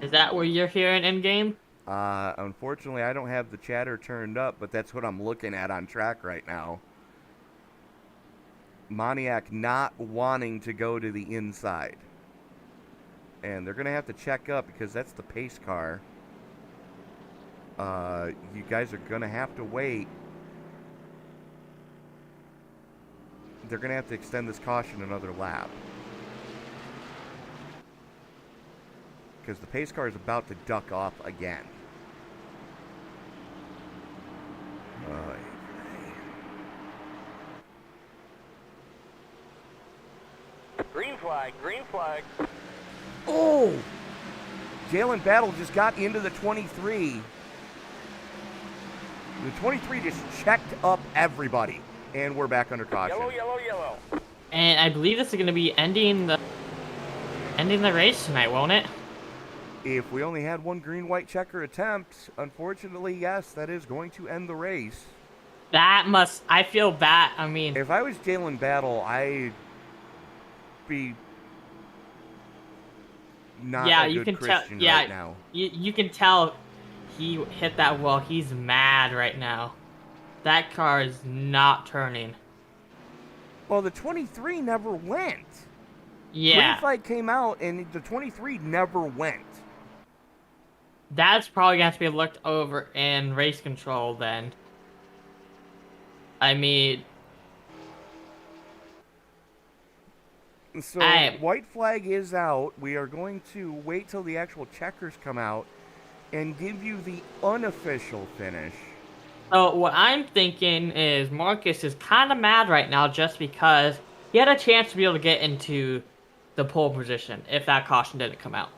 Is that what you're hearing in game? Unfortunately, I don't have the chatter turned up, but that's what I'm looking at on track right now. Moniak not wanting to go to the inside. And they're going to have to check up because that's the pace car. You guys are going to have to wait. They're going to have to extend this caution another lap. Because the pace car is about to duck off again. Green flag, green flag. Oh! Jalen Battle just got into the 23. The 23 just checked up everybody And we're back under caution. Yellow, yellow, yellow. And I believe this is going to be ending the race tonight, won't it? If we only had one green-white checker attempt, unfortunately, yes, that is going to end the race. I feel bad. I mean, If I was Jalen Battle, I'd be not yeah, a you good can Christian tell. Yeah, right now. you can tell he hit that wall. He's mad right now. That car is not turning. Well, the 23 never went. Yeah, Green flag came out, and the 23 never went. that's probably going to have to be looked over in race control then. I mean, So I- white flag is out. We are going to wait till the actual checkers come out and give you the unofficial finish. so what I'm thinking is Marcus is kind of mad right now just because he had a chance to be able to get into the pole position if that caution didn't come out.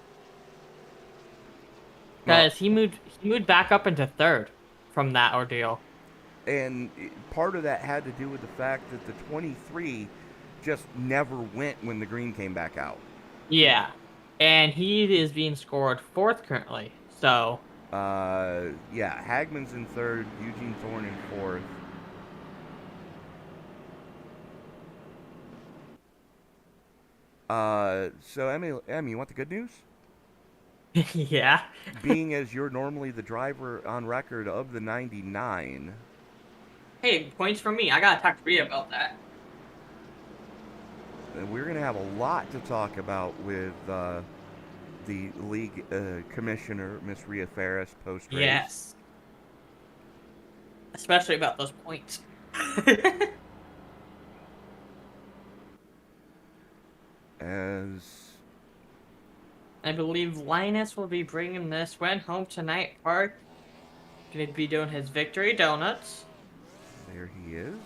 Because he moved back up into third from that ordeal. And part of that had to do with the fact that the 23 just never went when the green came back out. Yeah, and he is being scored fourth currently. So Yeah, Hagman's in third, Eugene Thorne in fourth. So Emmy, you want the good news? yeah. Being as you're normally the driver on record of the 99. Hey, points for me. I gotta talk to Rhea about that. And we're going to have a lot to talk about with the league commissioner, Miss Rhea Ferris, post-race. Yes. Especially about those points. As I believe Linus will be bringing this win home tonight. Park going to be doing his victory donuts. there he is.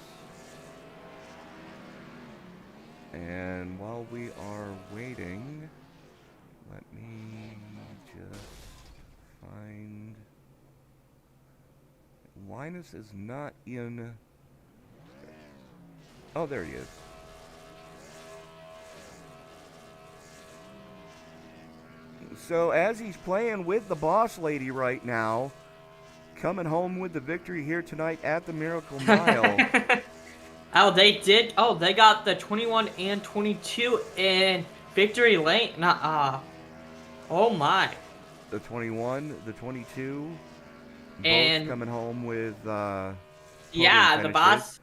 And while we are waiting, let me just find... Linus is not in... Oh, there he is. So as he's playing with the boss lady right now, coming home with the victory here tonight at the Miracle Mile. Oh, they did. Oh, they got the 21 and 22 in victory lane. Oh my. The 21, the 22, And both coming home with yeah, podium the finishes.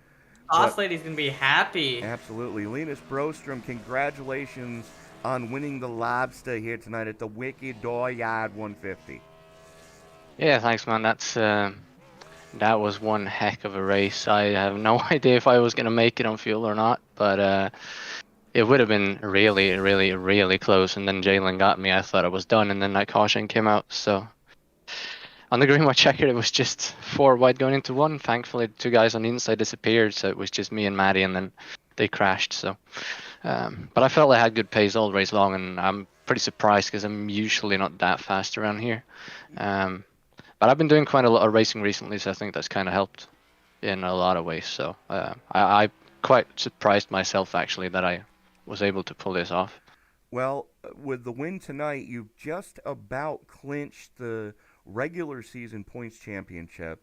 boss But lady's gonna be happy. absolutely. Linus Brostrom, congratulations on winning the lobster here tonight at the Wicked Dooryard 150. Yeah, thanks, man. That was one heck of a race. I have no idea if I was gonna make it on fuel or not, but it would have been really, really, really close. And then Jalen got me. I thought I was done, and then that caution came out. So on the green white checker, it was just 4 wide going into 1. Thankfully, 2 guys on the inside disappeared, so it was just me and Maddie, and then they crashed. So, but I felt I had good pace all race long, and I'm pretty surprised because I'm usually not that fast around here. But I've been doing quite a lot of racing recently, so I think that's kind of helped in a lot of ways. So I quite surprised myself, actually, that I was able to pull this off. Well, with the win tonight, you've just about clinched the regular season points championship.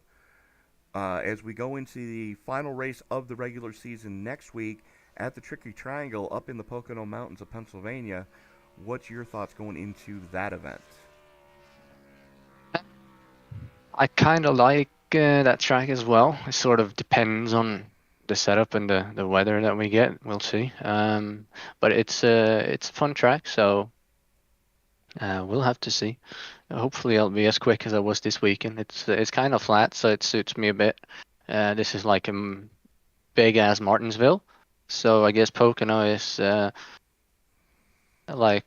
As we go into the final race of the regular season next week at the Tricky Triangle up in the Pocono Mountains of Pennsylvania, what's your thoughts going into that event? I kind of like that track as well. It sort of depends on the setup and the weather that we get. We'll see. But it's a fun track, so we'll have to see. Hopefully, I'll be as quick as I was this weekend. It's kind of flat, so it suits me a bit. This is like a big ass Martinsville, so I guess Pocono is like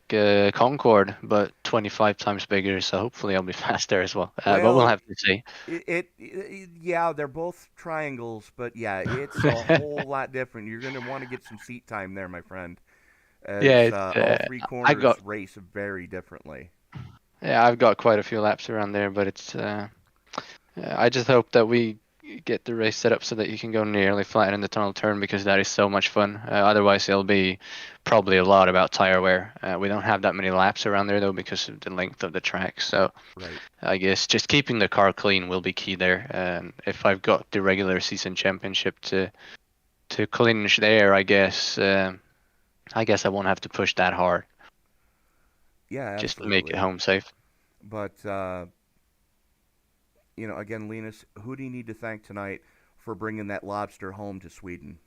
Concord, but 25 times bigger, so hopefully I'll be faster as well. But we'll have to see. Yeah, they're both triangles, but yeah, it's a whole lot different. You're going to want to get some seat time there, my friend. As, all 3 corners race very differently. Yeah, I've got quite a few laps around there, but it's. I just hope that we get the race set up so that you can go nearly flat in the tunnel turn, because that is so much fun. Otherwise, it'll be probably a lot about tire wear. We don't have that many laps around there though because of the length of the track. So Right. I guess just keeping the car clean will be key there. And if I've got the regular season championship to clinch there, I guess I won't have to push that hard. Yeah, Just absolutely. make it home safe. But again, Linus, who do you need to thank tonight for bringing that lobster home to Sweden?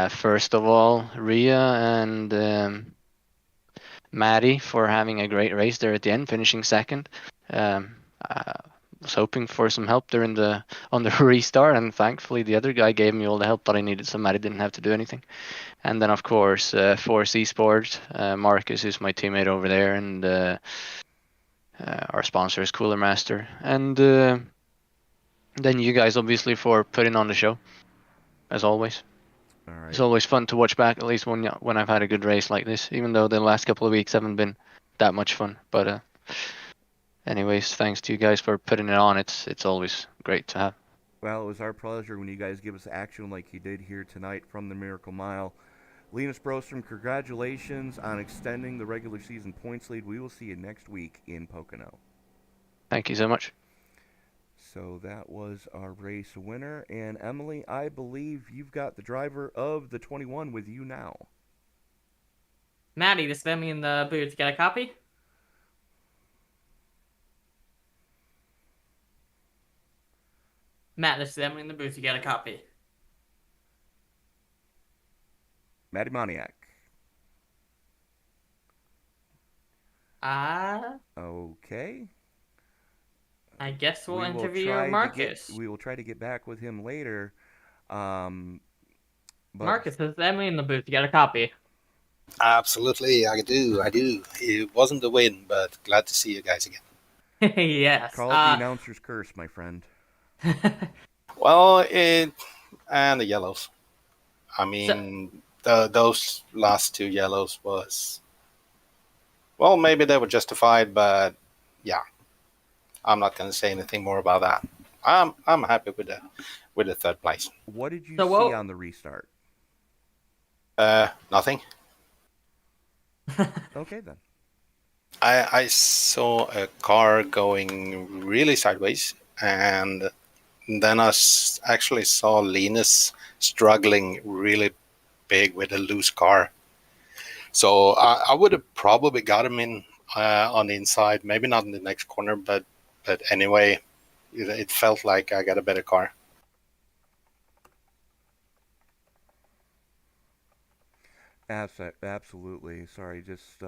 First of all, Ria and Maddie for having a great race there at the end, finishing second. I was hoping for some help there on the restart, and thankfully the other guy gave me all the help that I needed, so Maddie didn't have to do anything. And then of course Force Esports, Marcus, who's my teammate over there, and our sponsor is Cooler Master, and then you guys obviously for putting on the show, as always. All right. It's always fun to watch back, at least when I've had a good race like this, even though the last couple of weeks haven't been that much fun. But anyways, thanks to you guys for putting it on. It's always great to have. Well, it was our pleasure when you guys give us action like you did here tonight from the Miracle Mile. Linus Broström, congratulations on extending the regular season points lead. We will see you next week in Pocono. Thank you so much. So that was our race winner. And Emily, I believe you've got the driver of the 21 with you now. Maddie, just let me in the booth. Get a copy? Matt, this is Emily in the booth. You got a copy? Matty Moniak. Okay. I guess we'll We will interview try to Marcus. we will try to get back with him later. But Marcus, this is Emily in the booth. You got a copy? Absolutely, I do. It wasn't a win, but glad to see you guys again. Yes. Call it the announcer's curse, my friend. Well, and the yellows. I mean, those last two yellows was, well, maybe they were justified, but yeah, I'm not going to say anything more about that. I'm happy with the third place. What did you see on the restart? Nothing. Okay then. I saw a car going really sideways, and then I actually saw Linus struggling really big with a loose car. So I would have probably got him in on the inside, maybe not in the next corner, but anyway, it felt like I got a better car. Absolutely. Sorry, just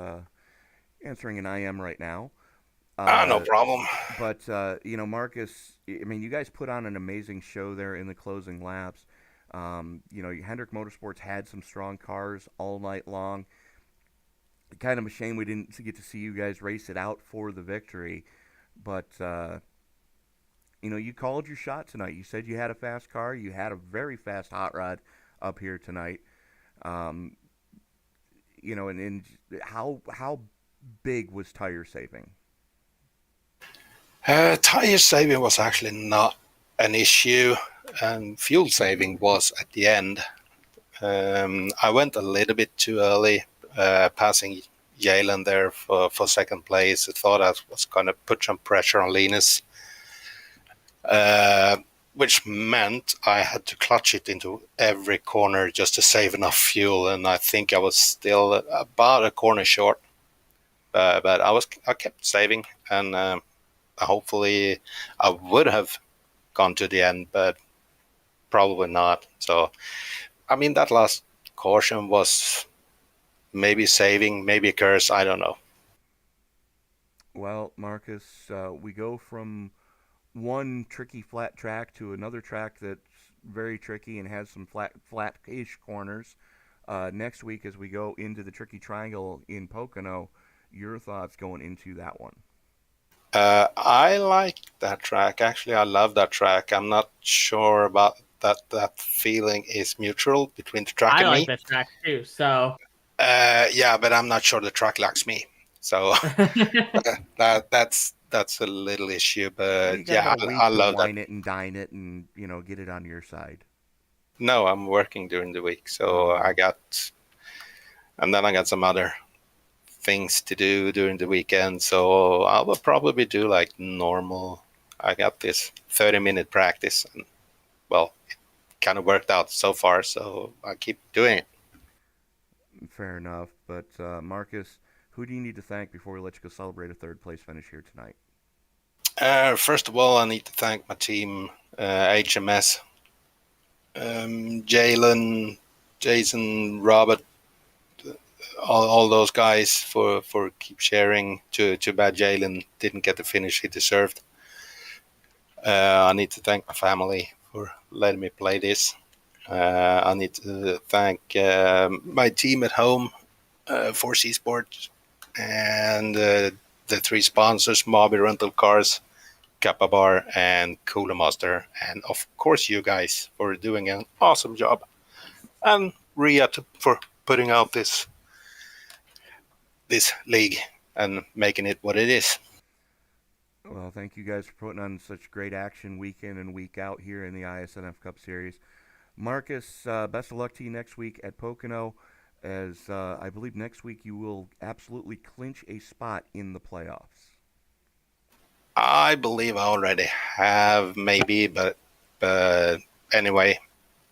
answering an IM right now. No problem. But, Marcus, I mean, you guys put on an amazing show there in the closing laps. Hendrick Motorsports had some strong cars all night long. Kind of a shame we didn't get to see you guys race it out for the victory. But, you called your shot tonight. You said you had a fast car. You had a very fast hot rod up here tonight. And how big was tire saving? Tire saving was actually not an issue, and fuel saving was at the end. I went a little bit too early, passing Jalen there for second place. I thought I was going to put some pressure on Linus, which meant I had to clutch it into every corner just to save enough fuel, and I think I was still about a corner short. But I kept saving, and hopefully I would have gone to the end, but probably not. So, I mean, that last caution was maybe saving, maybe a curse, I don't know. Well, Marcus, we go from one tricky flat track to another track that's very tricky and has some flat-ish corners. Next week, as we go into the Tricky Triangle in Pocono, your thoughts going into that one? I like that track. Actually, I love that track. I'm not sure about that feeling is mutual between the track and me. I like that track too, so... Yeah, but I'm not sure the track likes me. So that's that's a little issue, Well, but you got yeah, about a week I to love that. wine it and dine it, and get it on your side. No, I'm working during the week, so and then I got some other things to do during the weekend, so I will probably do like normal. I got this 30-minute practice, and well, it kind of worked out so far, so I keep doing it. Fair enough. But Marcus, who do you need to thank before we let you go celebrate a third place finish here tonight? First of all, I need to thank my team, HMS, Jalen, Jason, Robert, all those guys for keep sharing. Too bad Jalen didn't get the finish he deserved. I need to thank my family for letting me play this. I need to thank my team at home, Force Esports, and the three sponsors, Mobby Rental Cars, Kappa Bar, and Cooler Master, and of course you guys for doing an awesome job, and Ria for putting out this league and making it what it is. Well, thank you guys for putting on such great action week in and week out here in the iSNF Cup Series. Marcus, best of luck to you next week at Pocono, as I believe next week you will absolutely clinch a spot in the playoffs. I believe I already have, maybe, but anyway,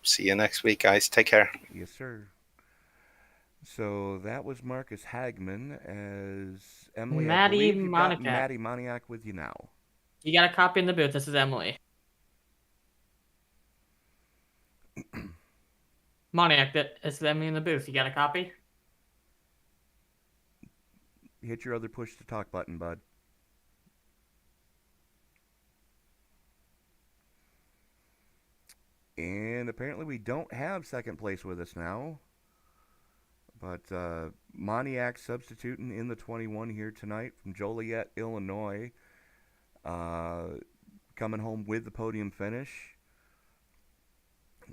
see you next week, guys. Take care. Yes, sir. So that was Marcus Hagman. As Emily, I Maddie believe you've got Moniak. Maddie Moniak with you now. You got a copy in the booth. This is Emily. Moniak, this is Emily in the booth. You got a copy? Hit your other push to talk button, bud. And apparently we don't have second place with us now. But Moniak substituting in the 21 here tonight from Joliet, Illinois. Coming home with the podium finish.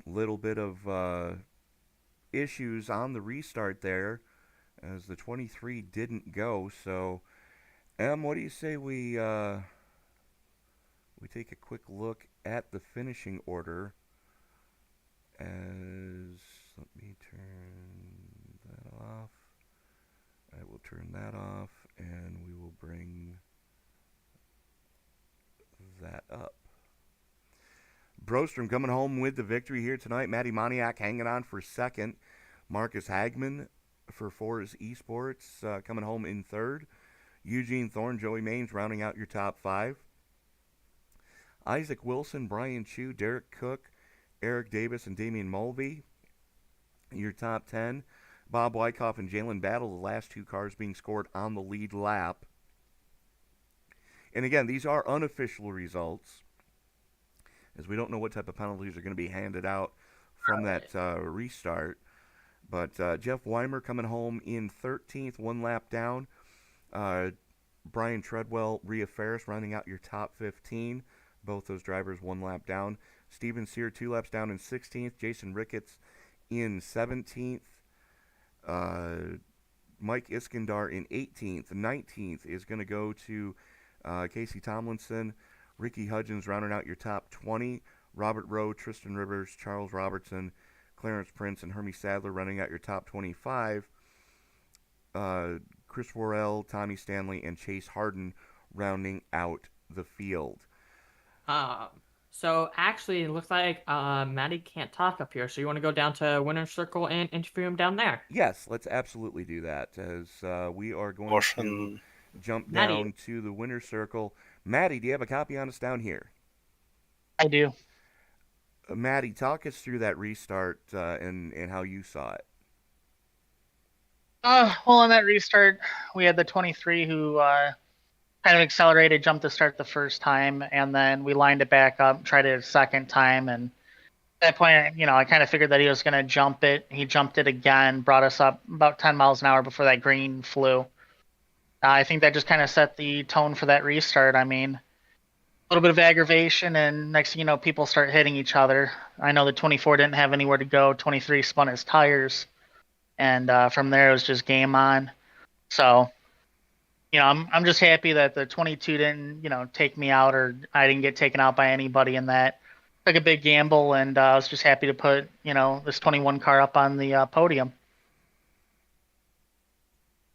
Little bit of issues on the restart there, as the 23 didn't go. So, Em, what do you say we take a quick look at the finishing order? As let me turn that off. I will turn that off, and we will bring that up. Brostrom coming home with the victory here tonight. Maddie Moniak hanging on for second. Marcus Hagman for Force Esports coming home in third. Eugene Thorne, Joey Maines rounding out your top five. Isaac Wilson, Brian Chu, Derek Cook, Eric Davis, and Damian Mulvey, your top 10. Bob Wyckoff and Jalen Battle, the last two cars being scored on the lead lap. And again, these are unofficial results, as we don't know what type of penalties are going to be handed out from that restart. But Jeff Weimer coming home in 13th, one lap down. Brian Treadwell, Rhea Ferris rounding out your top 15. Both those drivers one lap down. Steven Sear 2 laps down in 16th. Jason Ricketts in 17th. Mike Iskandar in 18th. 19th is going to go to Casey Tomlinson. Ricky Hudgens rounding out your top 20. Robert Rowe, Tristan Rivers, Charles Robertson, Clarence Prince, and Hermie Sadler running out your top 25. Chris Worrell, Tommy Stanley, and Chase Harden rounding out the field. So actually, it looks like Maddie can't talk up here. So you want to go down to Winner's Circle and interview him down there? Yes, let's absolutely do that, as we are going to jump down to the Winner's Circle. Maddie, do you have a copy on us down here? I do. Maddie, talk us through that restart and how you saw it. Well, on that restart, we had the 23 who kind of accelerated, jumped to start the first time, and then we lined it back up, tried it a second time, and at that point, I kind of figured that he was going to jump it. He jumped it again, brought us up about 10 miles an hour before that green flew. I think that just kind of set the tone for that restart. I mean, a little bit of aggravation, and next thing you know, people start hitting each other. I know the 24 didn't have anywhere to go. 23 spun his tires, and from there it was just game on. So, I'm just happy that the 22 didn't, take me out, or I didn't get taken out by anybody in that. Took a big gamble, and I was just happy to put, this 21 car up on the podium.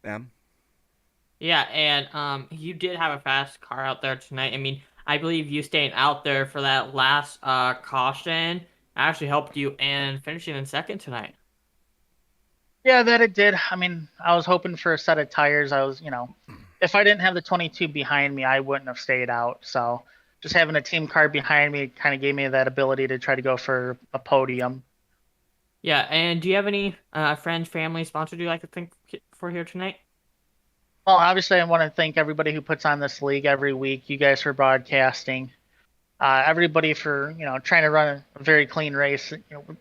Em? Yeah, and you did have a fast car out there tonight. I mean, I believe you staying out there for that last caution actually helped you in finishing in second tonight. Yeah, that it did. I mean, I was hoping for a set of tires. I was, if I didn't have the 22 behind me, I wouldn't have stayed out. So just having a team car behind me kind of gave me that ability to try to go for a podium. Yeah, and do you have any friends, family, sponsors you'd like to thank for here tonight? Well, obviously, I want to thank everybody who puts on this league every week. You guys for broadcasting. Everybody for trying to run a very clean race.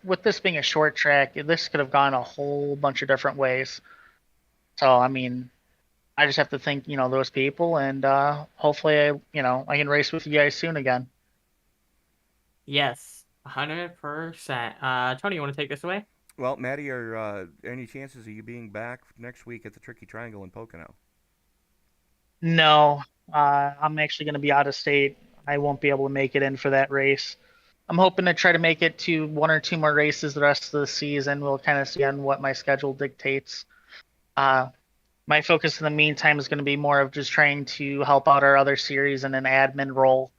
With this being a short track, this could have gone a whole bunch of different ways. So I mean, I just have to thank those people, and hopefully I can race with you guys soon again. Yes, 100%. Tony, you want to take this away? Well, Maddie, are any chances of you being back next week at the Tricky Triangle in Pocono? No, I'm actually going to be out of state. I won't be able to make it in for that race. I'm hoping to try to make it to one or two more races the rest of the season. We'll kind of see on what my schedule dictates. My focus in the meantime is going to be more of just trying to help out our other series in an admin role.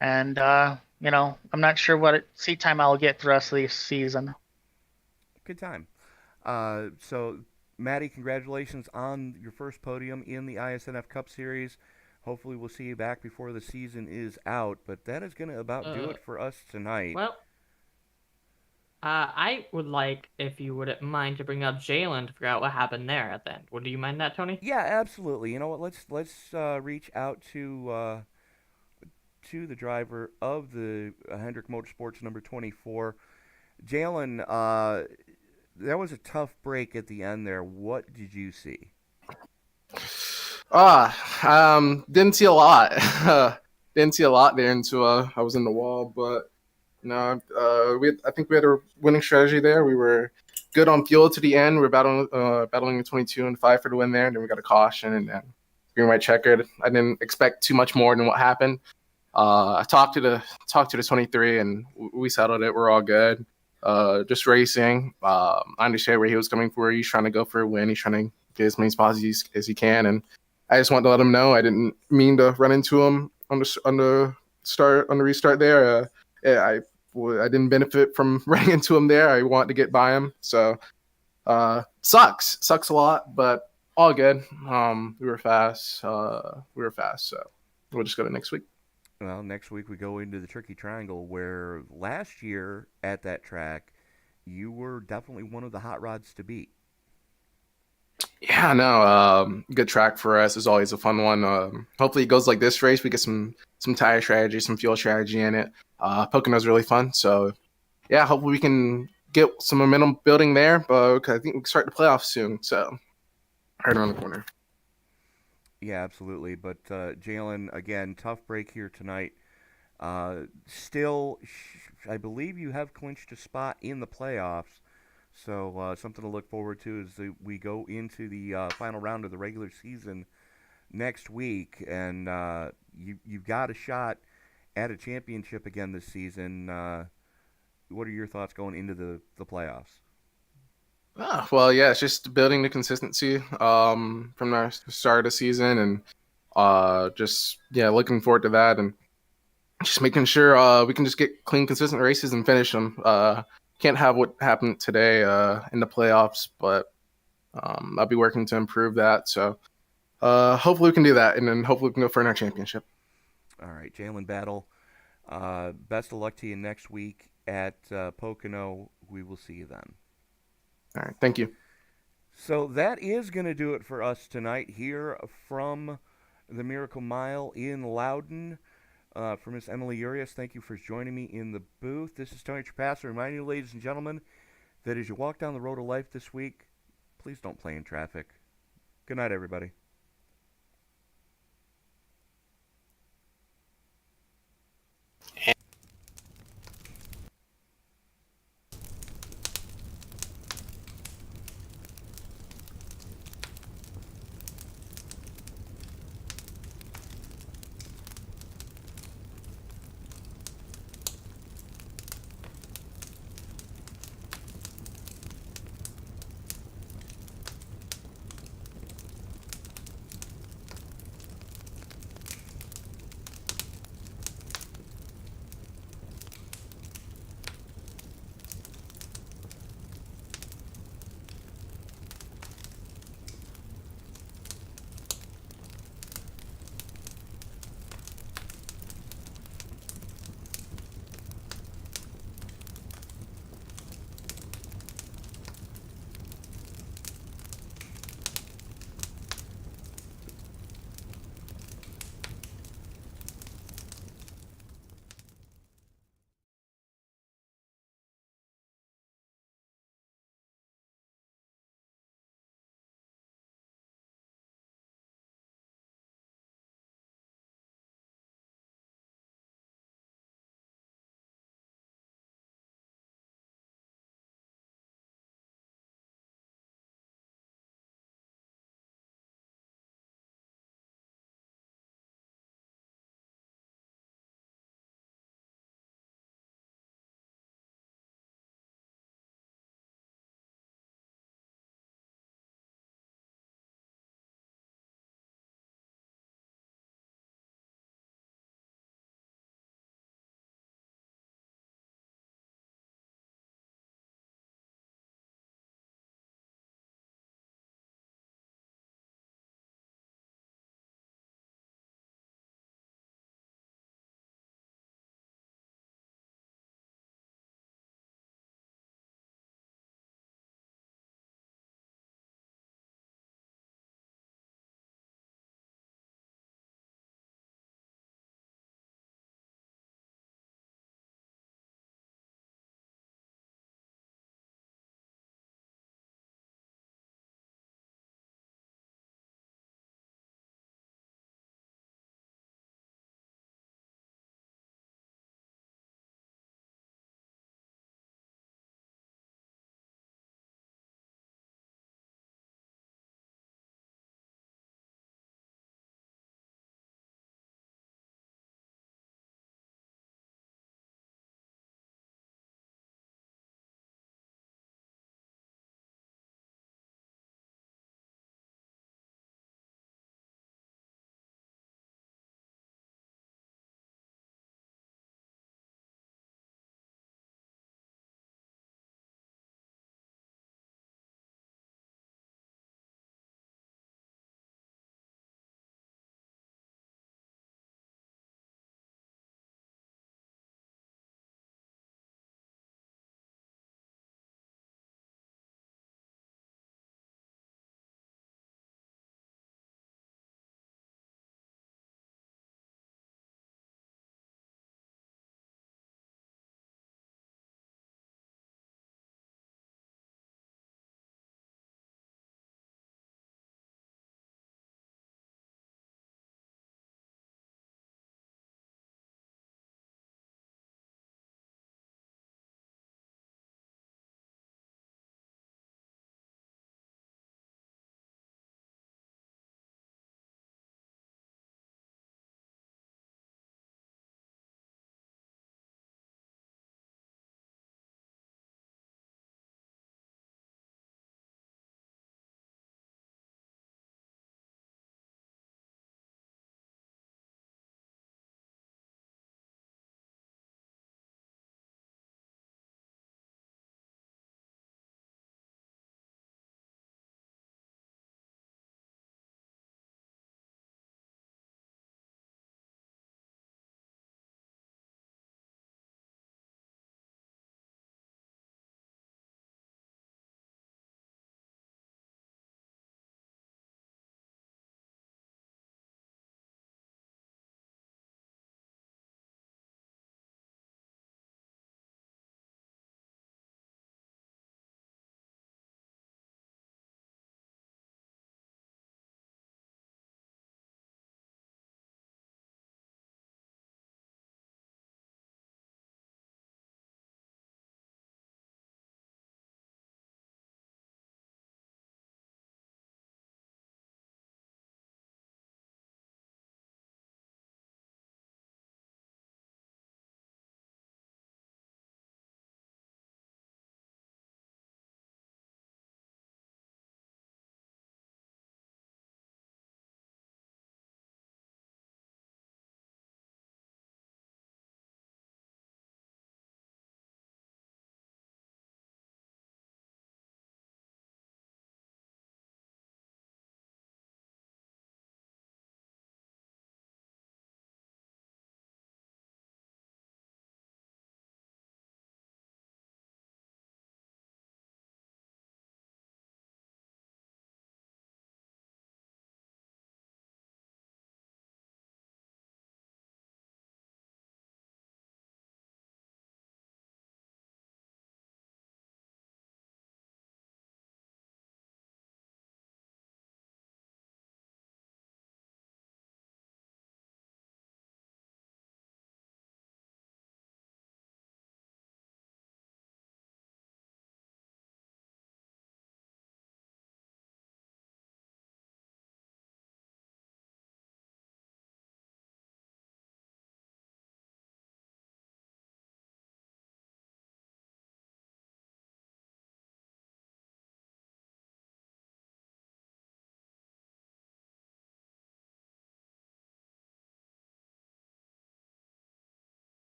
And, I'm not sure what seat time I'll get the rest of the season. Good time. So, Maddie, congratulations on your first podium in the iSNF Cup Series. Hopefully we'll see you back before the season is out, but that is going to about do it for us tonight. Well, I would like, if you wouldn't mind, to bring up Jalen to figure out what happened there at the end. Would you mind that, Tony? Yeah, absolutely. You know what? Let's reach out to the driver of the Hendrick Motorsports number 24, Jalen. That was a tough break at the end there. What did you see? Didn't see a lot. Didn't see a lot there until I was in the wall. But I think we had a winning strategy there. We were good on fuel to the end. We were battling the 22 and 5 for the win there. And then we got a caution and then green white checkered. I didn't expect too much more than what happened. I talked to the 23 and we settled it. We're all good. Just racing. I understand where he was coming for. He's trying to go for a win. He's trying to get as many spots as he can. And I just wanted to let him know I didn't mean to run into him on the restart there. I didn't benefit from running into him there. I wanted to get by him. So sucks a lot, but all good. We were fast. So we'll just go to next week. Well, next week we go into the Tricky Triangle, where last year at that track, you were definitely one of the hot rods to beat. Yeah, no, good track for us. Is always a fun one. Hopefully it goes like this race. We get some tire strategy, some fuel strategy in it. Pocono's really fun. So, yeah, hopefully we can get some momentum building there. But I think we can start the playoffs soon. So, right around the corner. Yeah, absolutely. But Jalen, again, tough break here tonight. Still, I believe you have clinched a spot in the playoffs. So something to look forward to as we go into the final round of the regular season next week. And you've got a shot at a championship again this season. What are your thoughts going into the playoffs? Well, yeah, it's just building the consistency from the start of the season, and just looking forward to that, and just making sure we can just get clean, consistent races and finish them. Can't have what happened today in the playoffs, but I'll be working to improve that. So hopefully we can do that, and then hopefully we can go for another championship. All right, Jalen Battle. Best of luck to you next week at Pocono. We will see you then. All right, thank you. So that is going to do it for us tonight here from the Miracle Mile in Loudon. For Miss Emily Urias, thank you for joining me in the booth. This is Tony Trapassa reminding you, ladies and gentlemen, that as you walk down the road of life this week, please don't play in traffic. Good night, everybody.